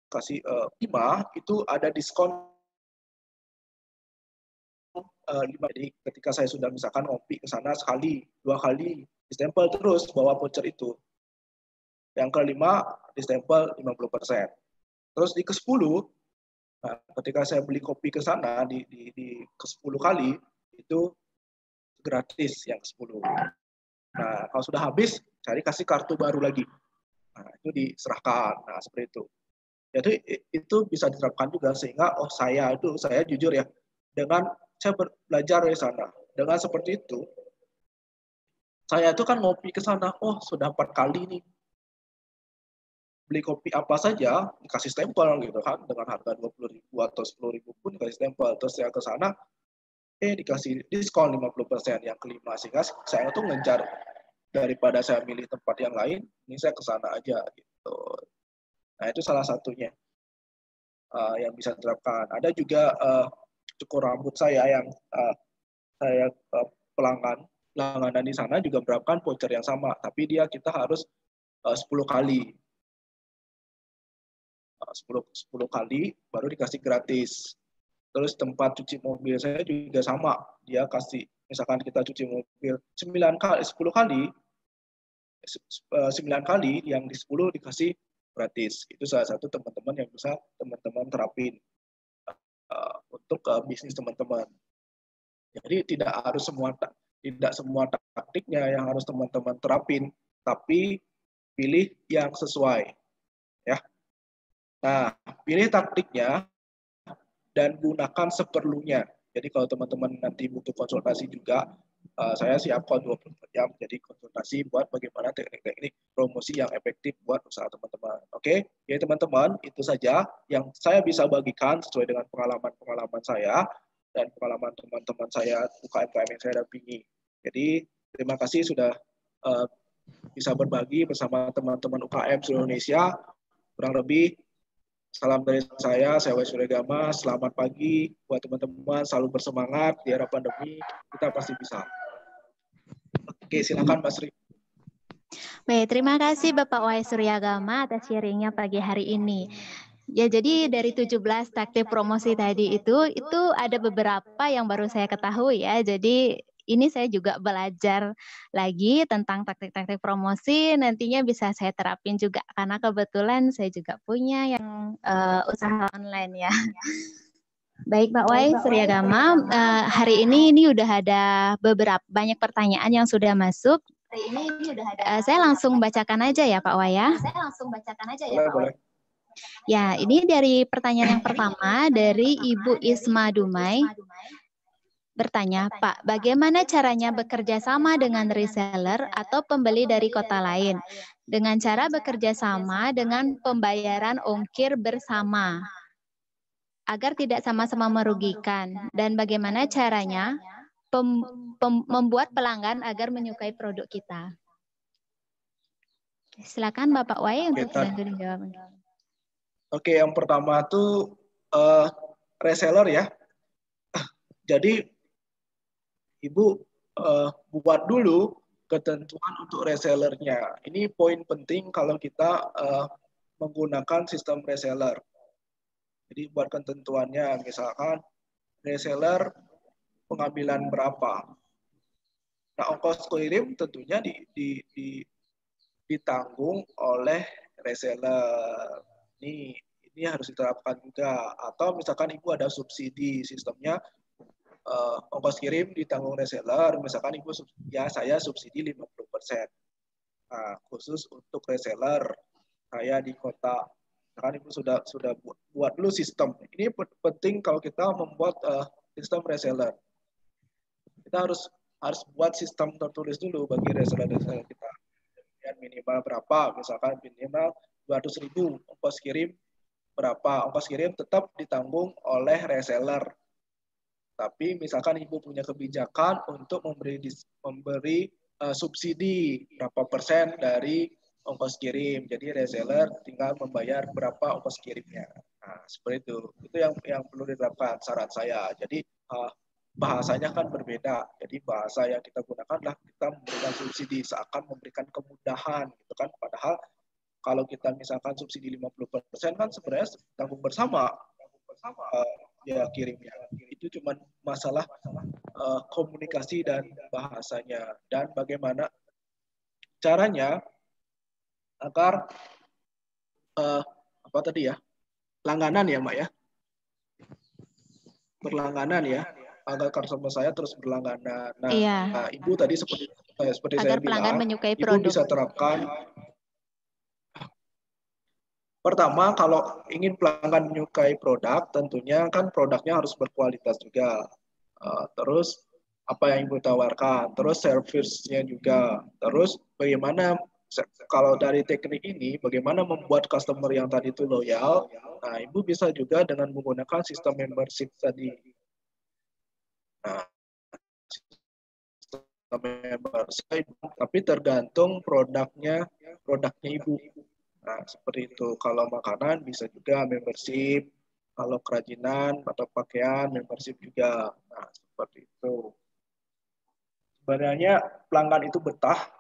kasih 5 itu ada diskon 5. Jadi ketika saya sudah misalkan ngopi ke sana sekali, 2 kali, distempel terus bawa voucher itu. Yang kelima distempel 50%. Terus di ke-10, nah, ketika saya beli kopi ke sana di ke-10 kali itu gratis yang ke-10. Nah, kalau sudah habis, cari kasih kartu baru lagi. Nah, itu diserahkan. Nah, seperti itu. Jadi itu bisa diterapkan juga sehingga saya jujur ya, dengan saya belajar dari sana. Dengan seperti itu, saya itu kan ngopi ke sana, sudah 4 kali nih. Beli kopi apa saja dikasih stempel gitu kan, dengan harga 20.000 atau 10.000 pun dikasih stempel. Terus saya ke sana dikasih diskon 50% yang kelima, sehingga saya tuh ngejar daripada saya milih tempat yang lain, ini saya ke sana aja gitu. Nah, itu salah satunya yang bisa diterapkan. Ada juga cukur rambut saya yang saya pelangganan di sana juga menerapkan voucher yang sama, tapi kita harus 10 kali. 10 kali baru dikasih gratis. Terus tempat cuci mobil saya juga sama, dia kasih misalkan kita cuci mobil 10 kali 9 kali, yang di 10 dikasih gratis. Itu salah satu teman-teman yang bisa teman-teman terapin untuk bisnis teman-teman. Jadi tidak semua taktiknya yang harus teman-teman terapin, tapi pilih yang sesuai ya. Nah, pilih taktiknya dan gunakan seperlunya. Jadi kalau teman-teman nanti butuh konsultasi juga, saya siap kok 24 jam jadi konsultasi buat bagaimana teknik-teknik promosi yang efektif buat usaha teman-teman. Oke, jadi teman-teman itu saja yang saya bisa bagikan sesuai dengan pengalaman-pengalaman saya dan pengalaman teman-teman saya UKM-UKM yang saya dampingi. Jadi terima kasih sudah bisa berbagi bersama teman-teman UKM seluruh Indonesia. Kurang lebih salam dari saya Wai Suryagama. Selamat pagi buat teman-teman, selalu bersemangat di era pandemi, kita pasti bisa. Oke, silakan Mbak Sri. Baik, terima kasih Bapak Wai Suryagama atas sharingnya pagi hari ini. Ya, jadi dari 17 taktik promosi tadi itu ada beberapa yang baru saya ketahui ya. Jadi ini saya juga belajar lagi tentang taktik-taktik promosi, nantinya bisa saya terapin juga karena kebetulan saya juga punya yang usaha online ya. Baik Pak Wai Suryagama, hari ini udah ada banyak pertanyaan yang sudah masuk. Saya langsung bacakan aja ya Pak Wai ya. Boleh. Ya, ini dari pertanyaan yang pertama dari Ibu Isma Dumai. Bertanya, Pak, bagaimana caranya bekerja sama dengan reseller atau pembeli dari kota lain? Dengan cara bekerja sama dengan pembayaran ongkir bersama agar tidak sama-sama merugikan. Dan bagaimana caranya membuat pelanggan agar menyukai produk kita? Silakan Bapak Wai untuk dijawab. Oke, yang pertama tuh reseller ya. Jadi Ibu buat dulu ketentuan untuk resellernya. Ini poin penting kalau kita menggunakan sistem reseller. Jadi buat ketentuannya, misalkan reseller pengambilan berapa. Nah, ongkos kirim tentunya ditanggung oleh reseller. Ini harus diterapkan juga. Atau misalkan Ibu ada subsidi sistemnya, ongkos kirim ditanggung reseller, misalkan Ibu saya subsidi 50%. Nah, khusus untuk reseller saya di kota. Misalkan Ibu sudah buat dulu sistem. Ini penting kalau kita membuat sistem reseller. Kita harus buat sistem tertulis dulu bagi reseller kita. Dan minimal berapa? Misalkan minimal 200.000 ongkos kirim berapa? Ongkos kirim tetap ditanggung oleh reseller. Tapi misalkan Ibu punya kebijakan untuk memberi subsidi berapa persen dari ongkos kirim. Jadi reseller tinggal membayar berapa ongkos kirimnya. Nah, seperti itu. Itu yang perlu diterapkan saran saya. Jadi bahasanya kan berbeda. Jadi bahasa yang kita gunakan adalah kita memberikan subsidi seakan memberikan kemudahan gitu kan. Padahal kalau kita misalkan subsidi 50% kan sebenarnya tanggung bersama ya kirimnya. Itu cuma masalah komunikasi dan bahasanya dan bagaimana caranya agar apa tadi ya, langganan ya Mbak ya, berlangganan ya, agar customer saya terus berlangganan. Nah, iya. Ibu tadi seperti agar saya pelanggan bilang, menyukai Ibu produk. bisa terapkan. Pertama, kalau ingin pelanggan menyukai produk, tentunya kan produknya harus berkualitas juga. Terus apa yang Ibu tawarkan, terus service-nya juga. Terus bagaimana kalau dari teknik ini, bagaimana membuat customer yang tadi itu loyal. Nah, Ibu bisa juga dengan menggunakan sistem membership tadi. Nah, sistem membership, tapi tergantung produknya Ibu. Nah, seperti itu. Kalau makanan bisa juga membership, kalau kerajinan atau pakaian membership juga. Nah, seperti itu. Sebenarnya pelanggan itu betah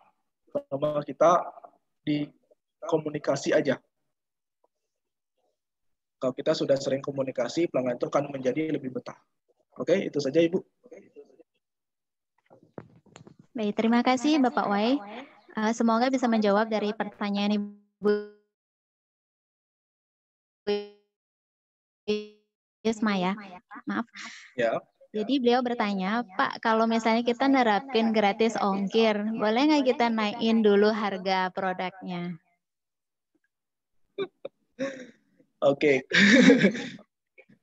sama kita di komunikasi aja. Kalau kita sudah sering komunikasi, pelanggan itu akan menjadi lebih betah. Oke, itu saja Ibu. Baik, terima kasih Bapak Wai. Semoga bisa menjawab dari pertanyaan Ibu Isma ya. Maaf. Ya. Jadi beliau bertanya, Pak, kalau misalnya kita nerapin gratis ongkir, boleh nggak kita naikin dulu harga produknya? Oke.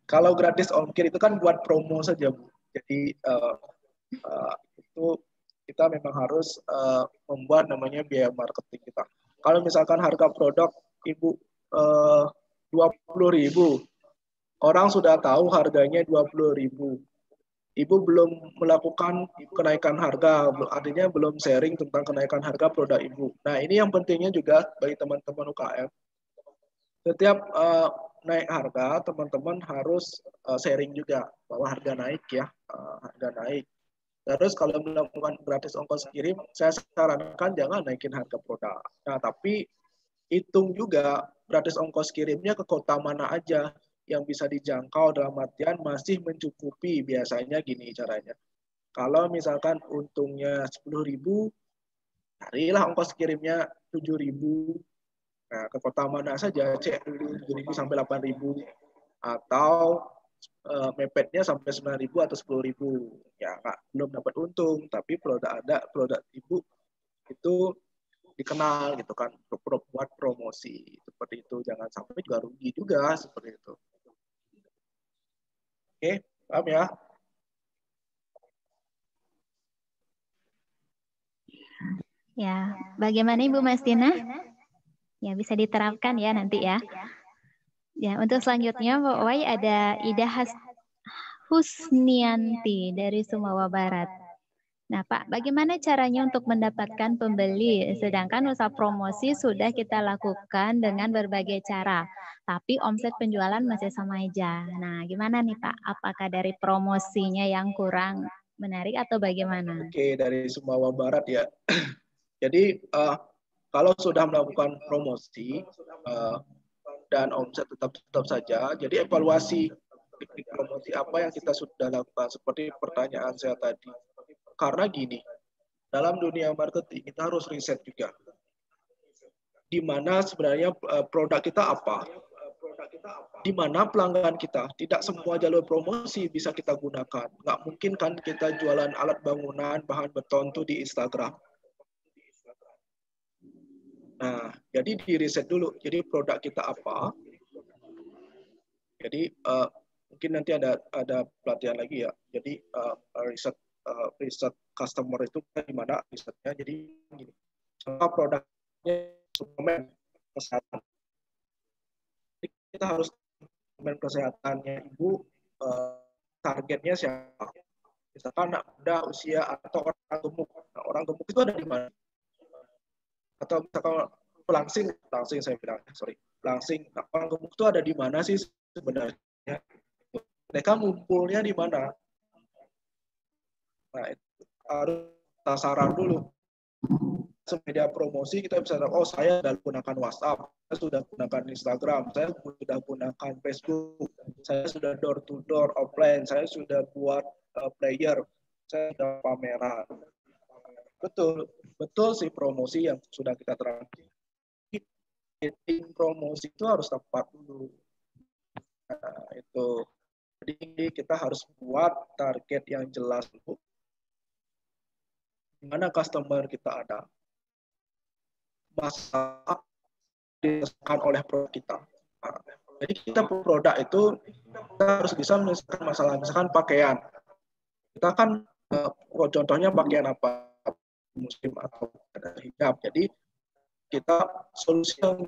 Kalau gratis ongkir itu kan buat promo saja, Bu. Jadi itu kita memang harus membuat namanya biaya marketing kita. Kalau misalkan harga produk Ibu 20.000, orang sudah tahu harganya 20.000. Ibu belum melakukan kenaikan harga, artinya belum sharing tentang kenaikan harga produk Ibu. Nah, ini yang pentingnya juga bagi teman-teman UKM. Setiap naik harga, teman-teman harus sharing juga bahwa harga naik ya, harga naik. Terus kalau melakukan gratis ongkos kirim, saya sarankan jangan naikin harga produk. Nah, tapi hitung juga gratis ongkos kirimnya ke kota mana aja yang bisa dijangkau, dalam artian masih mencukupi. Biasanya gini caranya. Kalau misalkan untungnya 10.000, carilah ongkos kirimnya 7.000. Nah, ke kota mana saja, cek dulu 7.000 sampai 8.000. Atau mepetnya sampai 9.000 atau 10.000. Ya, belum dapat untung, tapi produk Ibu itu dikenal gitu kan, buat promosi seperti itu. Jangan sampai juga rugi juga seperti itu. Oke, paham ya? Ya, bagaimana Ibu Mastina? Ya, bisa diterapkan ya nanti ya. Ya, untuk selanjutnya Mbak Wai ada Ida Husnianti dari Sumawa Barat. Nah, Pak, bagaimana caranya untuk mendapatkan pembeli? Sedangkan usaha promosi sudah kita lakukan dengan berbagai cara, tapi omset penjualan masih sama aja. Nah, gimana nih Pak? Apakah dari promosinya yang kurang menarik atau bagaimana? Oke, dari Sumawa Barat ya. Jadi, kalau sudah melakukan promosi dan omset tetap saja, jadi evaluasi teknik promosi apa yang kita sudah lakukan, seperti pertanyaan saya tadi. Karena gini, dalam dunia marketing kita harus riset juga. Di mana sebenarnya produk kita apa? Di mana pelanggan kita. Tidak semua jalur promosi bisa kita gunakan. Nggak mungkin kan kita jualan alat bangunan, bahan beton tuh di Instagram. Nah, jadi di riset dulu. Jadi produk kita apa? Jadi mungkin nanti ada pelatihan lagi ya. Jadi riset customer itu di mana risetnya. Jadi gini, contoh produknya suplemen kesehatan. Jadi kita harus suplemen kesehatannya Ibu, targetnya siapa? Misalkan anak muda, usia, atau orang gemuk. Nah, orang gemuk itu ada di mana? Atau misalkan pelangsing saya bilang, pelangsing. Nah, orang gemuk itu ada di mana sih sebenarnya? Mereka ngumpulnya di mana? Nah, itu harus sasaran dulu. Media promosi kita bisa tahu, oh saya sudah gunakan WhatsApp, saya sudah gunakan Instagram, saya sudah gunakan Facebook, saya sudah door to door offline, saya sudah buat player, saya sudah pameran. Betul sih promosi yang sudah kita terapkan. Promosi itu harus tepat dulu. Nah, itu. Jadi kita harus buat target yang jelas dulu. Di mana customer kita ada. Masalah dirasakan oleh produk kita. Nah, jadi kita produk itu kita harus bisa menyelesaikan masalah. Misalkan pakaian. Kita kan contohnya pakaian apa? Muslim atau hijab. Jadi kita solusi yang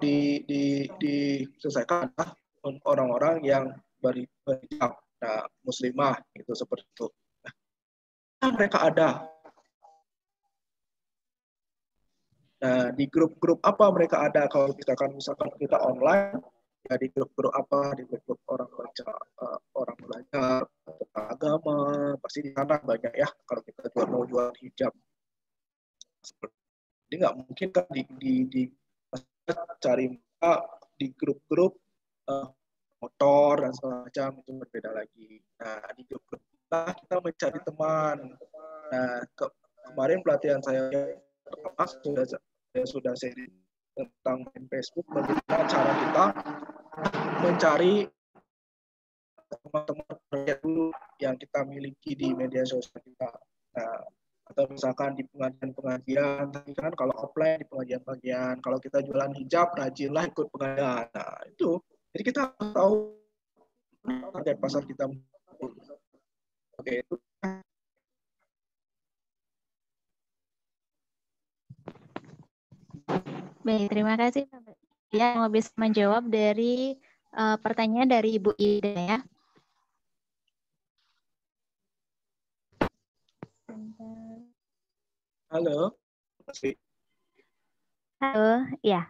diselesaikan adalah orang-orang yang berhijab, nah, muslimah itu seperti itu. Nah, mereka ada. Nah, di grup-grup apa mereka ada? Kalau misalkan kita online, ya di grup-grup apa? Di grup-grup orang baca, orang belajar tentang agama, pasti di sana banyak ya. Kalau kita mau jual hijab, jadi nggak mungkin kan di cari di grup-grup motor dan segala macam, itu berbeda lagi. Nah, di grup-grup kita mencari teman. Nah, kemarin pelatihan saya sudah sharing tentang Facebook, bagaimana cara kita mencari teman-teman dulu yang kita miliki di media sosial kita. Nah, atau misalkan di pengajian-pengajian, tapi kan kalau offline di pengajian-pengajian, kalau kita jualan hijab, rajinlah ikut pengajian. Nah, itu. Jadi kita harus tahu target pasar kita. Oke, itu. Baik, terima kasih. Ya, mau bisa menjawab dari pertanyaan dari Ibu Ida ya. Halo. Halo, ya.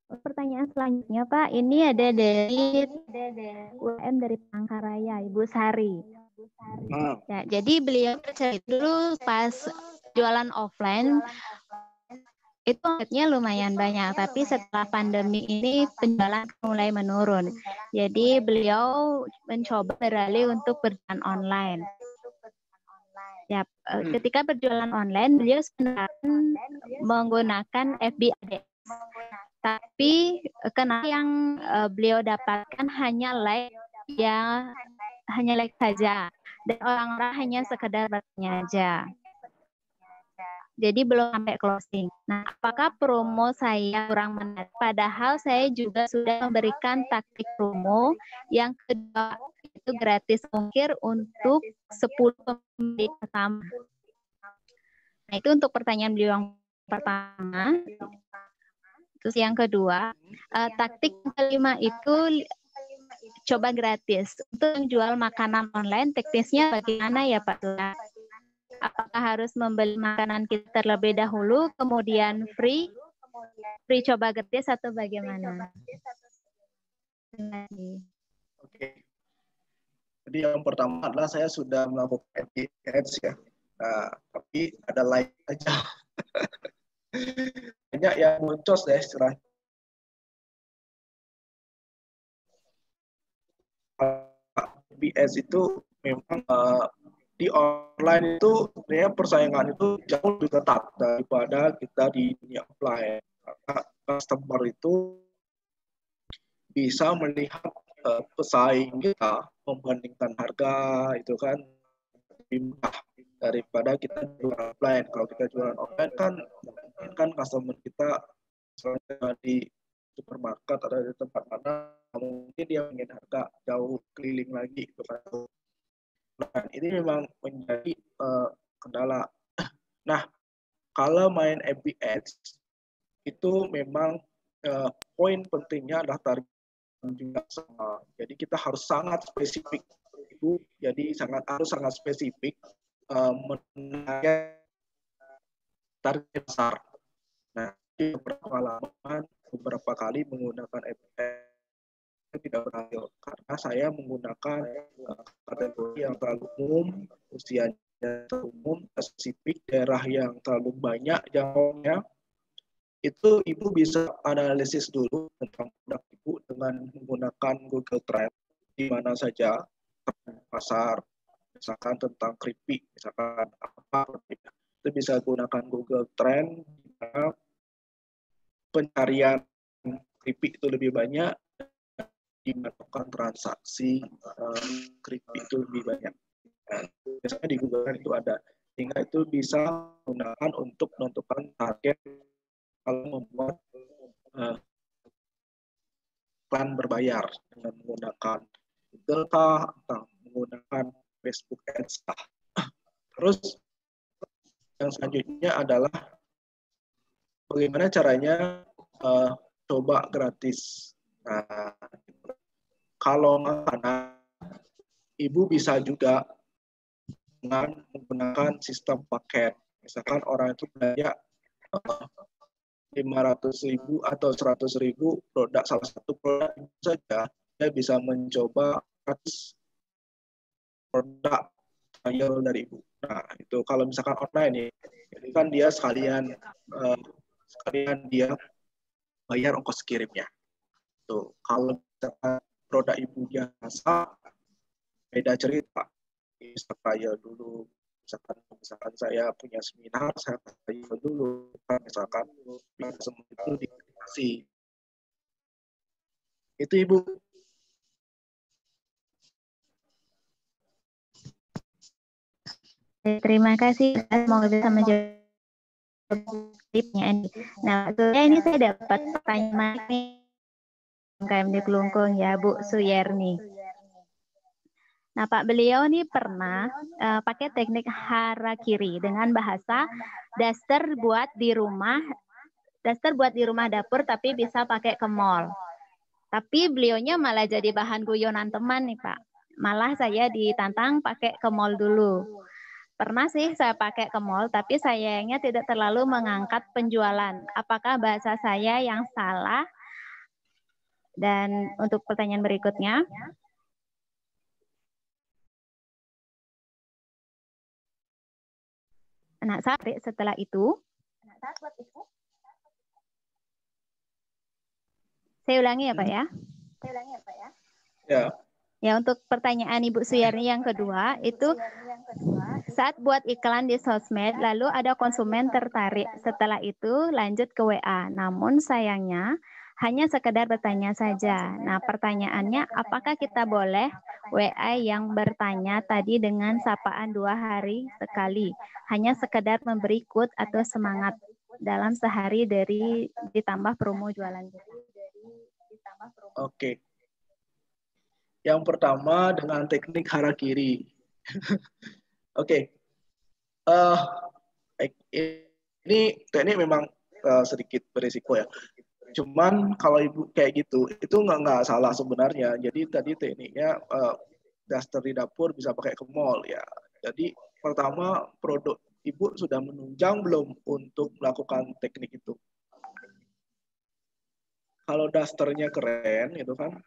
Pertanyaan selanjutnya, Pak. Ini ada dari UM dari Palangkaraya, Ibu Sari. Ya, jadi beliau cerita dulu pas jualan offline itu omsetnya lumayan banyak, tapi setelah pandemi ini penjualan mulai menurun. Jadi beliau mencoba beralih untuk berjualan online. Ya, ketika berjualan online, beliau sebenarnya menggunakan FB Ads. Tapi kenapa yang beliau dapatkan hanya like saja, dan orang-orang hanya sekedar bertanya aja. Jadi belum sampai closing. Nah, apakah promo saya kurang menarik? Padahal saya juga sudah memberikan taktik promo yang kedua itu gratis ongkir untuk 10 pembeli pertama. Nah, itu untuk pertanyaan beliau yang pertama. Terus yang kedua, taktik kelima itu coba gratis. Untuk menjual makanan online, teknisnya bagaimana ya Pak Surya? Apakah harus membeli makanan kita terlebih dahulu, kemudian free coba gratis atau bagaimana? Oke. Jadi yang pertama adalah saya sudah melakukan ads ya. Nah, tapi ada like aja. Banyak yang boncos deh istilahnya. BS itu memang di online itu sebenarnya persaingan itu jauh lebih ketat daripada kita di dunia offline. Karena customer itu bisa melihat pesaing kita membandingkan harga itu kan lebih murah daripada kita jualan offline. Kalau kita jualan offline kan customer kita di supermarket atau di tempat mana mungkin dia ingin harga jauh keliling lagi gitu kan. Nah, ini memang menjadi kendala. Nah, kalau main FB Ads itu memang poin pentingnya adalah target juga sama. Jadi kita harus sangat spesifik itu. Jadi harus sangat spesifik menarik target besar. Nah, beberapa kali menggunakan FB Ads tidak berhasil karena saya menggunakan kategori yang terlalu umum, usianya terlalu umum, spesifik, daerah yang terlalu banyak jangkauannya. Itu Ibu bisa analisis dulu tentang produk Ibu dengan menggunakan Google Trend di mana saja pasar, misalkan tentang keripik, misalkan apa, itu bisa gunakan Google Trend di mana pencarian keripik itu lebih banyak, dilakukan transaksi keripik itu lebih banyak. Nah, biasanya di Google itu ada, sehingga itu bisa menggunakan untuk menentukan target kalau membuat plan berbayar dengan menggunakan Google atau menggunakan Facebook Ads. Terus yang selanjutnya adalah bagaimana caranya coba gratis. Nah, kalau makanan, Ibu bisa juga dengan menggunakan sistem paket. Misalkan orang itu belanja 500.000 atau 100.000 produk, salah satu produk saja, dia bisa mencoba produk trial dari Ibu. Nah, itu kalau misalkan online ya, jadi kan dia sekalian dia bayar ongkos kirimnya. Tuh, kalau misalkan produk Ibu jasa, beda cerita. Bisa trial dulu. Misalkan saya punya seminar, saya trial dulu. Misalkan semua itu dikasih. Itu Ibu. Terima kasih. Semoga bisa menjawab tipnya. Nah, ini saya dapat pertanyaan nih KMD Kelungkung ya, Bu Suyerni. Nah, Pak, beliau nih pernah pakai teknik harakiri dengan bahasa daster buat di rumah dapur tapi bisa pakai ke mall. Tapi beliaunya malah jadi bahan guyonan teman nih, Pak. Malah saya ditantang pakai ke mall dulu. Pernah sih saya pakai ke mall, tapi sayangnya tidak terlalu mengangkat penjualan. Apakah bahasa saya yang salah? Dan untuk pertanyaan berikutnya, nah, setelah itu, saya ulangi ya Pak ya. Ya. Ya, untuk pertanyaan Ibu Suyarni yang kedua, itu saat buat iklan di sosmed, lalu ada konsumen tertarik. Setelah itu lanjut ke WA. Namun sayangnya hanya sekedar bertanya saja. Nah, pertanyaannya apakah kita boleh WA yang bertanya tadi dengan sapaan 2 hari sekali? Hanya sekedar memberi quote atau semangat dalam sehari dari ditambah promo jualan. Oke. Yang pertama dengan teknik harakiri. Oke. Ini teknik memang sedikit berisiko ya. Cuman kalau Ibu kayak gitu, itu nggak salah sebenarnya. Jadi tadi tekniknya daster di dapur bisa pakai ke mall ya. Jadi pertama produk Ibu sudah menunjang belum untuk melakukan teknik itu? Kalau dasternya keren gitu kan,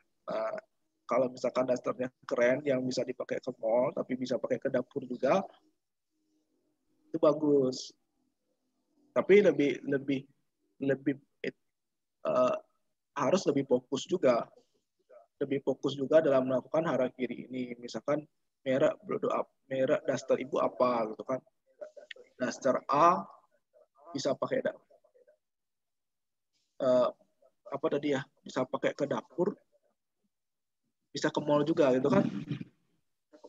kalau misalkan dasternya keren yang bisa dipakai ke mall tapi bisa pakai ke dapur juga, itu bagus. Tapi lebih harus lebih fokus juga dalam melakukan harakiri ini. Misalkan merek daster Ibu apa gitu kan? Daster A bisa pakai apa tadi ya? Bisa pakai ke dapur, bisa ke mall juga gitu kan?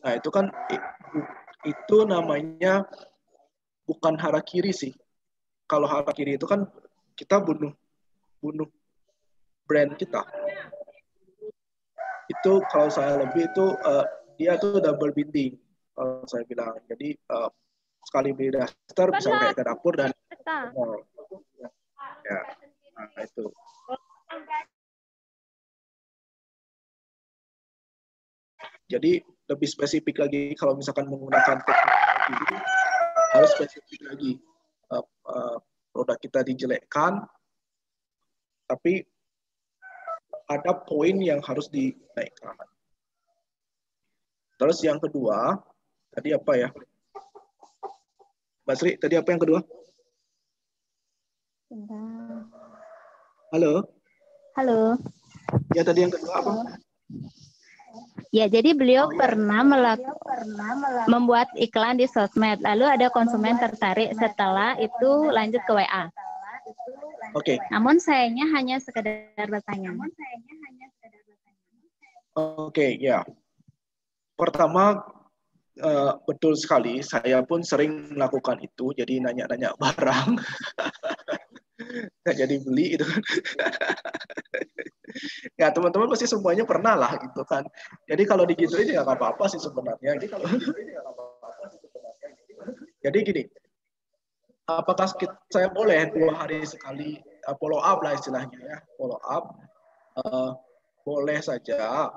Nah, itu kan itu namanya bukan harakiri sih. Kalau harakiri itu kan kita bunuh brand kita. Itu kalau saya lebih itu dia tuh double bidding kalau saya bilang. Jadi sekali beli daster bisa pakai ke dapur dan ke mall. Ya, nah itu. Jadi lebih spesifik lagi kalau misalkan menggunakan teknologi ini harus spesifik lagi. Produk kita dijelekkan, tapi ada poin yang harus dinaikkan. Terus yang kedua, tadi apa ya? Mbak Sri, tadi apa yang kedua? Halo? Halo. Ya, tadi yang kedua apa? Ya, jadi beliau pernah membuat iklan di sosmed, lalu ada konsumen tertarik, setelah itu lanjut ke WA. Oke. Namun sayangnya hanya sekedar bertanya. Oke, ya. Pertama, betul sekali, saya pun sering melakukan itu, jadi nanya-nanya barang. Nggak jadi beli itu kan. Ya, teman-teman pasti semuanya pernah lah gitu kan. Jadi kalau digituin ya nggak apa-apa sih sebenarnya. Jadi gini, apakah saya boleh 2 hari sekali follow up lah istilahnya ya, follow up, boleh saja.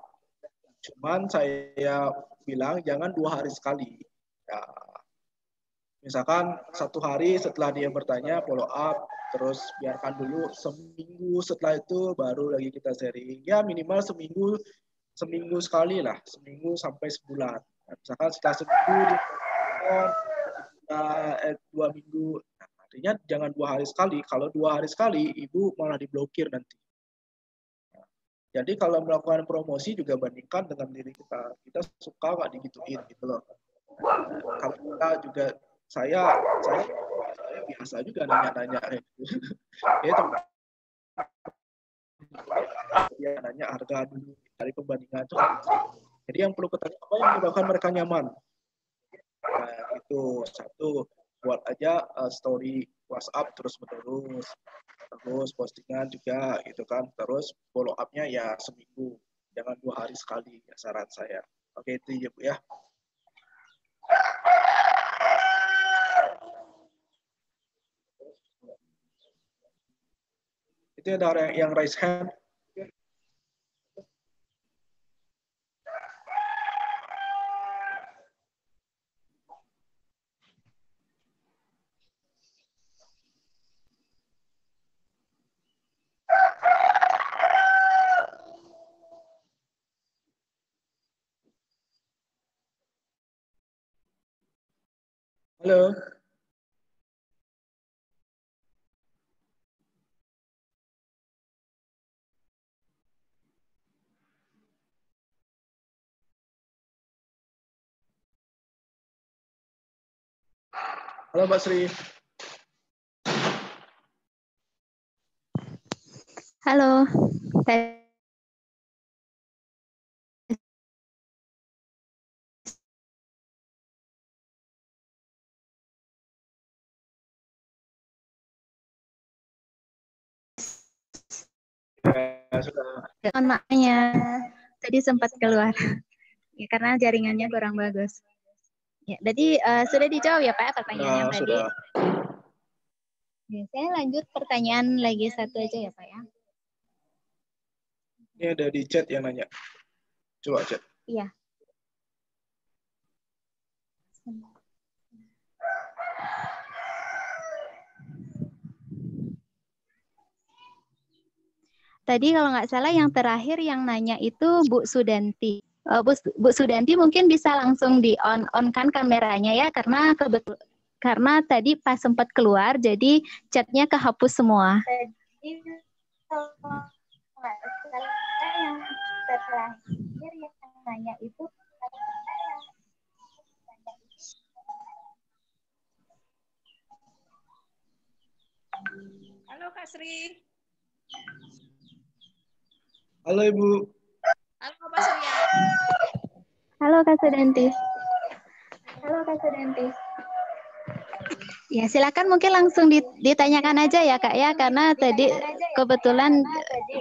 Cuman saya bilang jangan 2 hari sekali. Ya, misalkan 1 hari setelah dia bertanya follow up, terus biarkan dulu seminggu, setelah itu baru lagi kita sharing. Ya minimal seminggu sekali lah, seminggu sampai sebulan. Nah, misalkan setelah seminggu 2 minggu, nah, artinya jangan 2 hari sekali. Kalau 2 hari sekali, Ibu malah diblokir nanti. Jadi kalau melakukan promosi juga bandingkan dengan diri kita. Kita suka nggak digituin gitu loh. Kalau kita juga saya biasa juga nanya-nanya gitu. Ya nanya harga dulu dari pembandingan itu. Jadi yang perlu kita apa yang menyebabkan mereka nyaman. Nah, itu satu, buat aja story WhatsApp terus postingan juga gitu kan, terus follow up-nya ya seminggu, jangan 2 hari sekali ya saran saya. Oke, itu ya Bu ya. Itu ada orang yang raise hand. Halo. Halo Mbak Sri. Halo. Ya, sudah. Mohon maafnya, tadi sempat keluar. Ya, karena jaringannya kurang bagus. Ya, jadi sudah dijawab ya Pak pertanyaan yang tadi? Sudah. Ya, saya lanjut pertanyaan lagi satu aja ya Pak ya. Ini ada di chat yang nanya. Coba chat. Iya. Tadi kalau nggak salah yang terakhir yang nanya itu Bu Sudanti. Bu Sudanti mungkin bisa langsung di on kan kameranya ya karena karena tadi pas sempat keluar jadi chatnya kehapus semua. Tadi kalau nggak salah yang terakhir yang nanya itu Halo Kak Sri. Halo Ibu. Halo Pak Surya. Halo Kak Sudanti. Halo Kak Sudanti. Ya, silakan mungkin langsung ditanyakan aja ya Kak ya, karena tadi kebetulan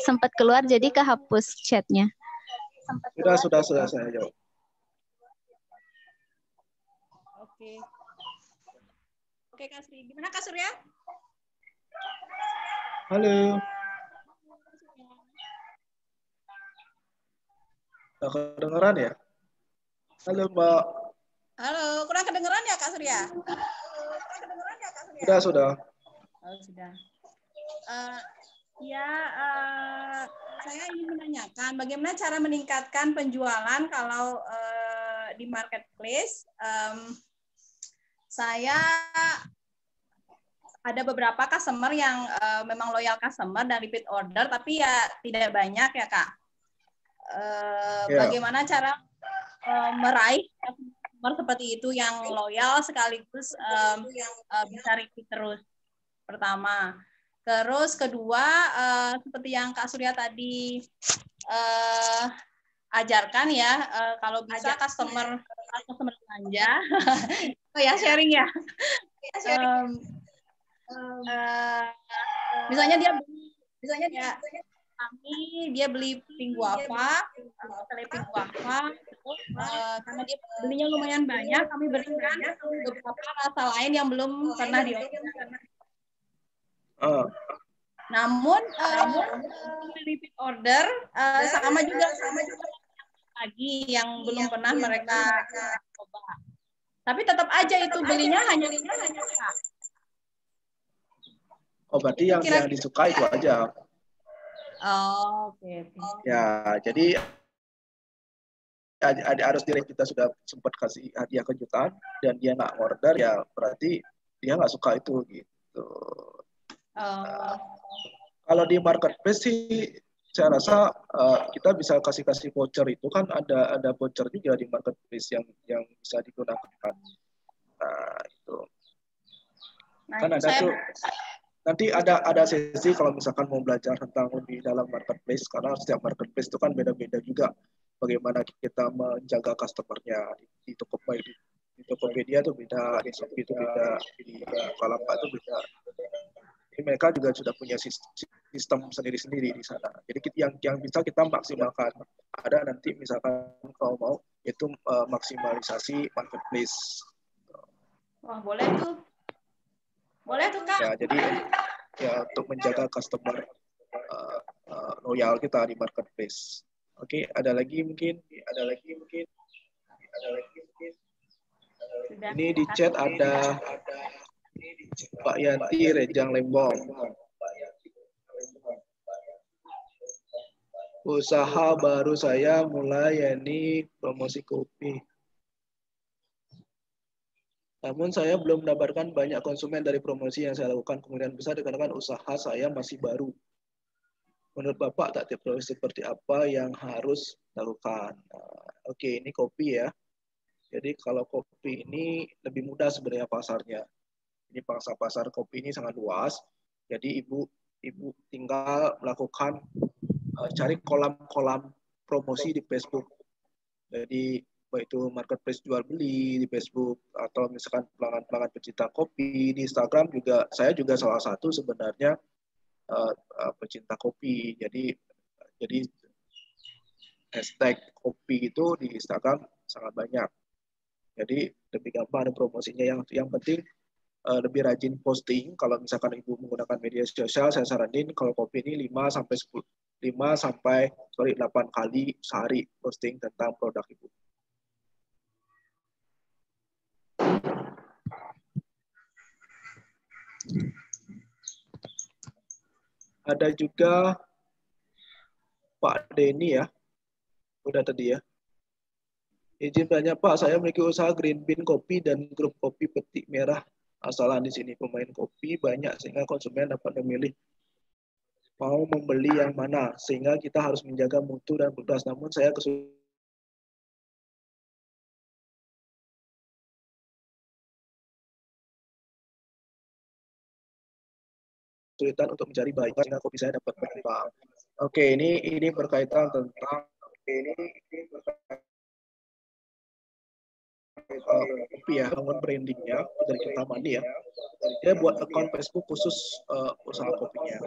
sempat keluar jadi kehapus chatnya. Sudah saya jawab. Oke. Oke Kak Sri. Gimana Kak Surya? Halo. Nggak kedengeran ya? Halo Mbak. Halo, kurang kedengeran ya Kak Surya? Sudah. Oh, sudah. Saya ingin menanyakan bagaimana cara meningkatkan penjualan kalau di marketplace. Saya ada beberapa customer yang memang loyal customer dan repeat order, tapi ya tidak banyak ya Kak. Bagaimana cara meraih customer seperti itu yang loyal sekaligus bisa repeat terus? Pertama. Terus kedua, seperti yang Kak Surya tadi ajarkan ya, kalau bisa customer belanja, oh ya sharing ya. Misalnya dia beli pink guava, pink guava, karena dia belinya lumayan banyak, kami berikan beberapa rasa lain yang belum pernah diolah. Namun repeat order sama juga lagi yang belum pernah mereka coba. Tapi tetap aja itu belinya hanya Oh, berarti yang disukai itu aja. Oh, oke. Ya, jadi harus kita sudah sempat kasih hadiah kejutan dan dia nggak order, ya berarti dia nggak suka itu gitu. Kalau di marketplace sih saya rasa kita bisa kasih voucher, itu kan ada voucher juga di marketplace yang bisa digunakan. Nah, itu. Kan ada tuh. Nanti ada sesi kalau misalkan mau belajar tentang lebih dalam marketplace, karena setiap marketplace itu kan beda-beda juga bagaimana kita menjaga customer-nya. Di Tokopedia itu beda, di Shopee itu beda, di Bukalapak itu beda. Jadi mereka juga sudah punya sistem sendiri-sendiri di sana. Jadi yang bisa kita maksimalkan. Ada nanti misalkan kalau mau itu maksimalisasi marketplace. Wah, boleh tuh. Boleh tuh, Kak. Ya, jadi ya untuk menjaga customer loyal kita di marketplace. Oke, ada lagi mungkin. Sudah. Ini di chat ada Pak Yanti Rejang Lembong. Usaha baru saya mulai yakni promosi kopi. Namun saya belum mendapatkan banyak konsumen dari promosi yang saya lakukan. Kemudian besar dikarenakan usaha saya masih baru. Menurut Bapak, taktik promosi seperti apa yang harus dilakukan? Oke, ini kopi ya. Jadi kalau kopi ini lebih mudah sebenarnya pasarnya. Ini pangsa pasar kopi ini sangat luas. Jadi ibu tinggal melakukan cari kolam-kolam promosi di Facebook. Jadi baik itu marketplace jual beli di Facebook atau misalkan pelanggan-pelanggan pecinta kopi di Instagram juga, saya juga salah satu sebenarnya pecinta kopi. Jadi hashtag kopi itu di Instagram sangat banyak. Jadi lebih gampang ada promosinya. Yang penting lebih rajin posting. Kalau misalkan ibu menggunakan media sosial, saya saranin kalau kopi ini 8 kali sehari posting tentang produk ibu. Ada juga Pak Denny ya, udah tadi ya. Izin tanya Pak, saya memiliki usaha Green Bean Kopi dan grup kopi petik merah asalan di sini. Pemain kopi banyak sehingga konsumen dapat memilih mau membeli yang mana, sehingga kita harus menjaga mutu dan kualitas. Namun saya kesulitan untuk mencari baik sehingga kopi saya dapat berkembang. Oke, ini berkaitan tentang kopi ya, bangun brandingnya dari kita mandi ya. Dia buat akun Facebook khusus usaha kopinya.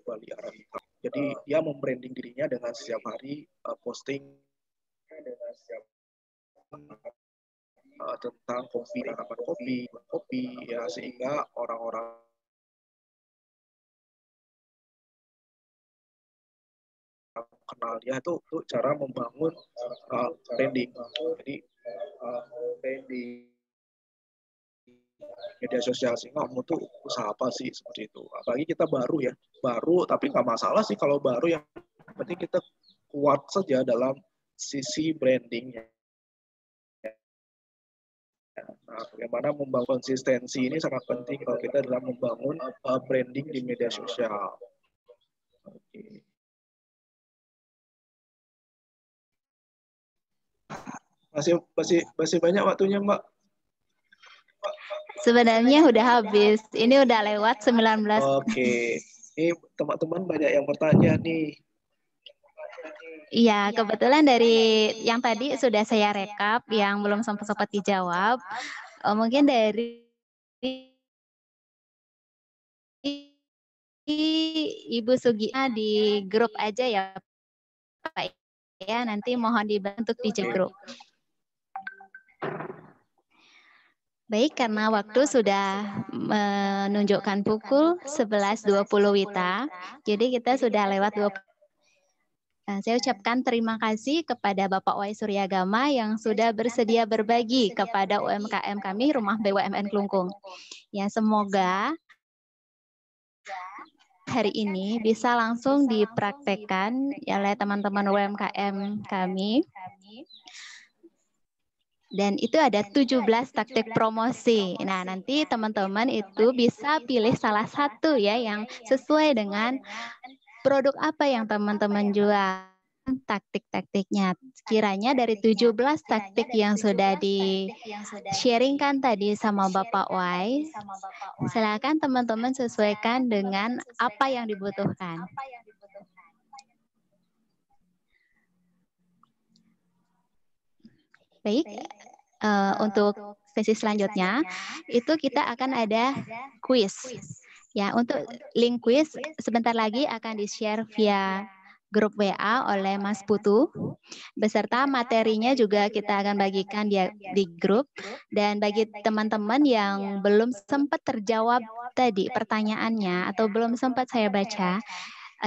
Bali Arabica. Jadi dia membranding dirinya dengan setiap hari posting tentang kopi, tanaman kopi ya, sehingga orang-orang kenal dia itu cara membangun branding. Jadi branding media sosial, sehingga kamu tuh usaha apa sih seperti itu. Apalagi kita baru ya, tapi nggak masalah sih kalau baru, yang penting kita kuat saja dalam sisi brandingnya. Nah, bagaimana membangun konsistensi ini sangat penting kalau kita dalam membangun branding di media sosial. Oke. Masih banyak waktunya, Mbak. Sebenarnya udah habis. Ini udah lewat 19. Oke. Ini teman-teman banyak yang bertanya nih. Iya, kebetulan dari yang tadi sudah saya rekap, yang belum sempat dijawab. Mungkin dari Ibu Sugina di grup aja ya, Pak. Ya, nanti mohon dibantu di grup. Baik, karena waktu sudah menunjukkan pukul 11.20 Wita, jadi kita sudah lewat 20. Saya ucapkan terima kasih kepada Bapak Wai Suryagama yang sudah bersedia berbagi kepada UMKM kami Rumah BUMN Klungkung. Ya, semoga hari ini bisa langsung dipraktekkan oleh teman-teman UMKM kami. Dan itu ada 17 taktik promosi. Nah, nanti teman-teman itu bisa pilih salah satu ya yang sesuai dengan produk apa yang teman-teman jual. Taktik-taktiknya. Kiranya dari 17 taktik yang sudah di-sharingkan tadi sama Bapak Wai, silakan teman-teman sesuaikan dengan apa yang dibutuhkan. Baik, untuk sesi selanjutnya itu kita akan ada kuis. Ya, untuk link kuis sebentar lagi akan di-share via grup WA oleh Mas Putu. Beserta materinya juga kita akan bagikan di grup. Dan bagi teman-teman yang belum sempat terjawab tadi pertanyaannya atau belum sempat saya baca,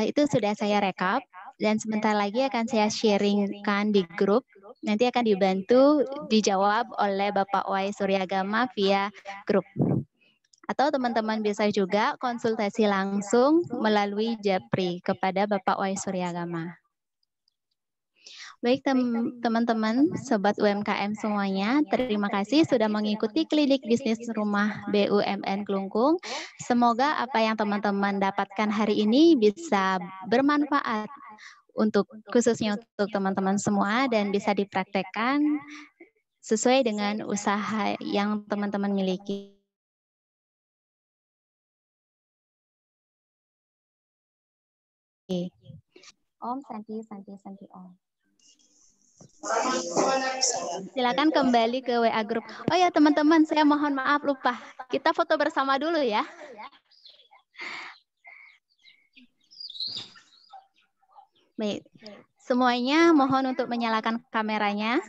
itu sudah saya rekap dan sebentar lagi akan saya sharingkan di grup. Nanti akan dibantu dijawab oleh Bapak Wai Suryagama via grup. Atau teman-teman bisa juga konsultasi langsung melalui Japri kepada Bapak Wai Suryagama. Baik teman-teman, Sobat UMKM semuanya, terima kasih sudah mengikuti klinik bisnis rumah BUMN Klungkung. Semoga apa yang teman-teman dapatkan hari ini bisa bermanfaat khususnya untuk teman-teman semua dan bisa dipraktekkan sesuai dengan usaha yang teman-teman miliki. Om Santi Om. Silakan kembali ke WA grup. Oh ya teman-teman, saya mohon maaf lupa. Kita foto bersama dulu ya. Baik. Semuanya mohon untuk menyalakan kameranya.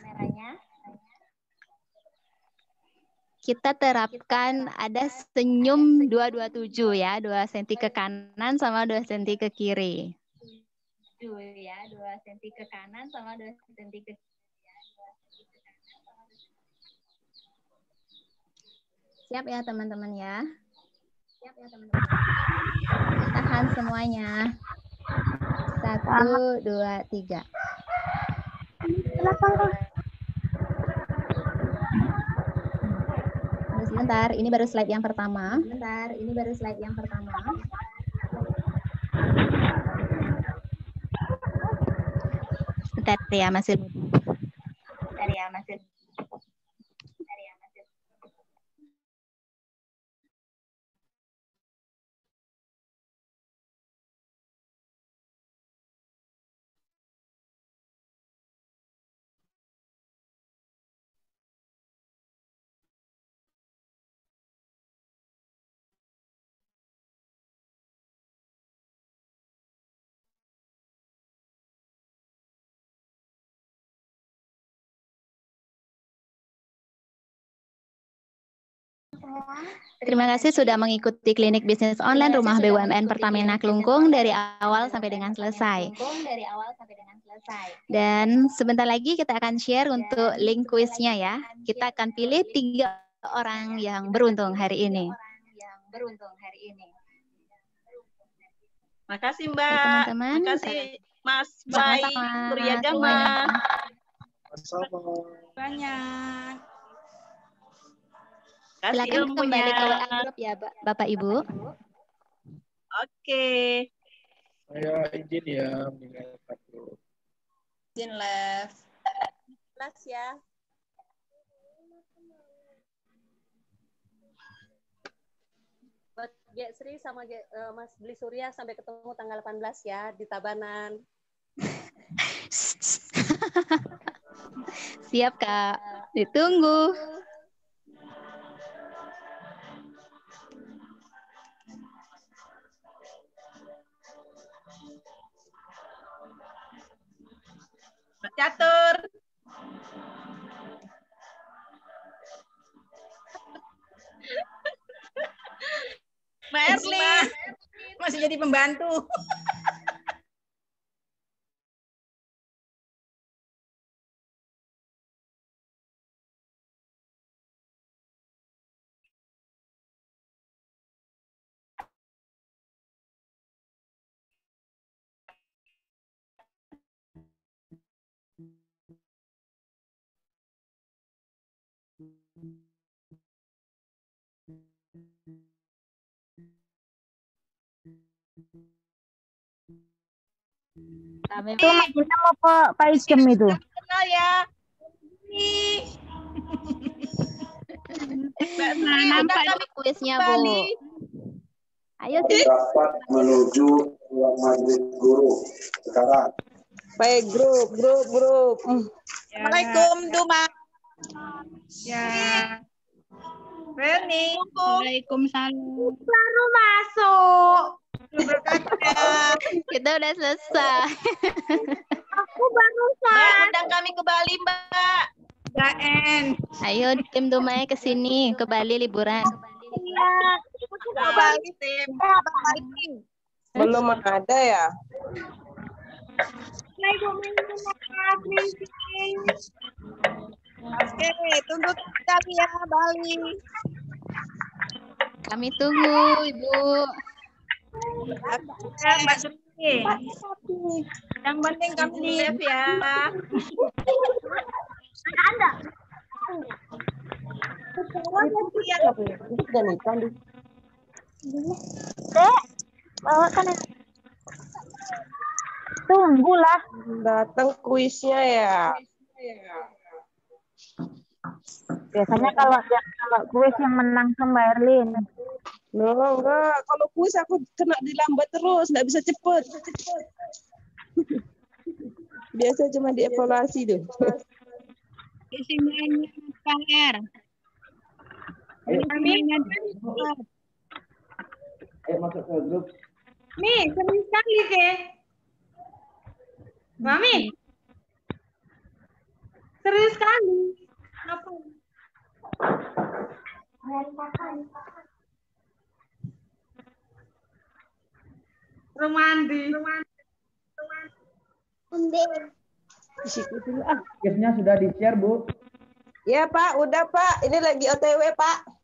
Kita terapkan ada senyum 227 ya, 2 cm ke kanan sama 2 cm ke kiri. 2 cm ke kanan sama 2 cm ke kiri. Siap ya teman-teman ya. Tahan semuanya. 1, 2, 3. Sebentar, ini baru slide yang pertama. Sebentar ya, masih. Terima kasih sudah mengikuti klinik bisnis online Rumah BUMN Pertamina Klungkung dari awal sampai dengan selesai. Dan sebentar lagi kita akan share untuk link kuisnya ya. Kita akan pilih 3 orang yang beruntung hari ini. Makasih Mbak. Teman-teman. Makasih Mas Wai Suryagama. Banyak. Silakan kembali ke WA grup ya Bapak Ibu. Oke. Saya izin ya meninggalkan grup. Izin left. Kelas ya. Buat Sri sama Mas Beli Surya sampai ketemu tanggal 18 ya di Tabanan. Siap Kak, ditunggu. Catur. Mbak Erlin masih jadi pembantu. Itu maksudnya mau ke Pak Iskem itu. Kenal ya. Nampak di kuisnya Bu. Ayo sih. Dapat menuju ruang majelis guru sekarang. Baik, grup. Assalamualaikum Duma. Ya. Reni. Waalaikumsalam. Baru masuk. Kita udah selesai. Aku barusan. Undang kami ke Bali, Mbak. Jaen. Ayo tim Dumai ke sini, ke Bali liburan. Iya. Bali, tim. Belum ada ya? Oke, tunggu kami ya, Bali. Kami tunggu, Ibu. Mbak Suci. Yang penting kami lihat ya. Tunggulah. Datang kuisnya ya. Biasanya kalau kuis yang menang sama Erlin. No, enggak. Kalau kuis aku kena dilambat terus, nggak bisa cepet. Biasa cuma dievaluasi tuh. Isinya PR. Ayo masuk ke grup. Nih, sering sekali ke. Mami. Serius sekali. Apa? Rumandi. Di situ dulu ah. Case-nya sudah di-share, Bu. Ya Pak, udah Pak. Ini lagi OTW Pak.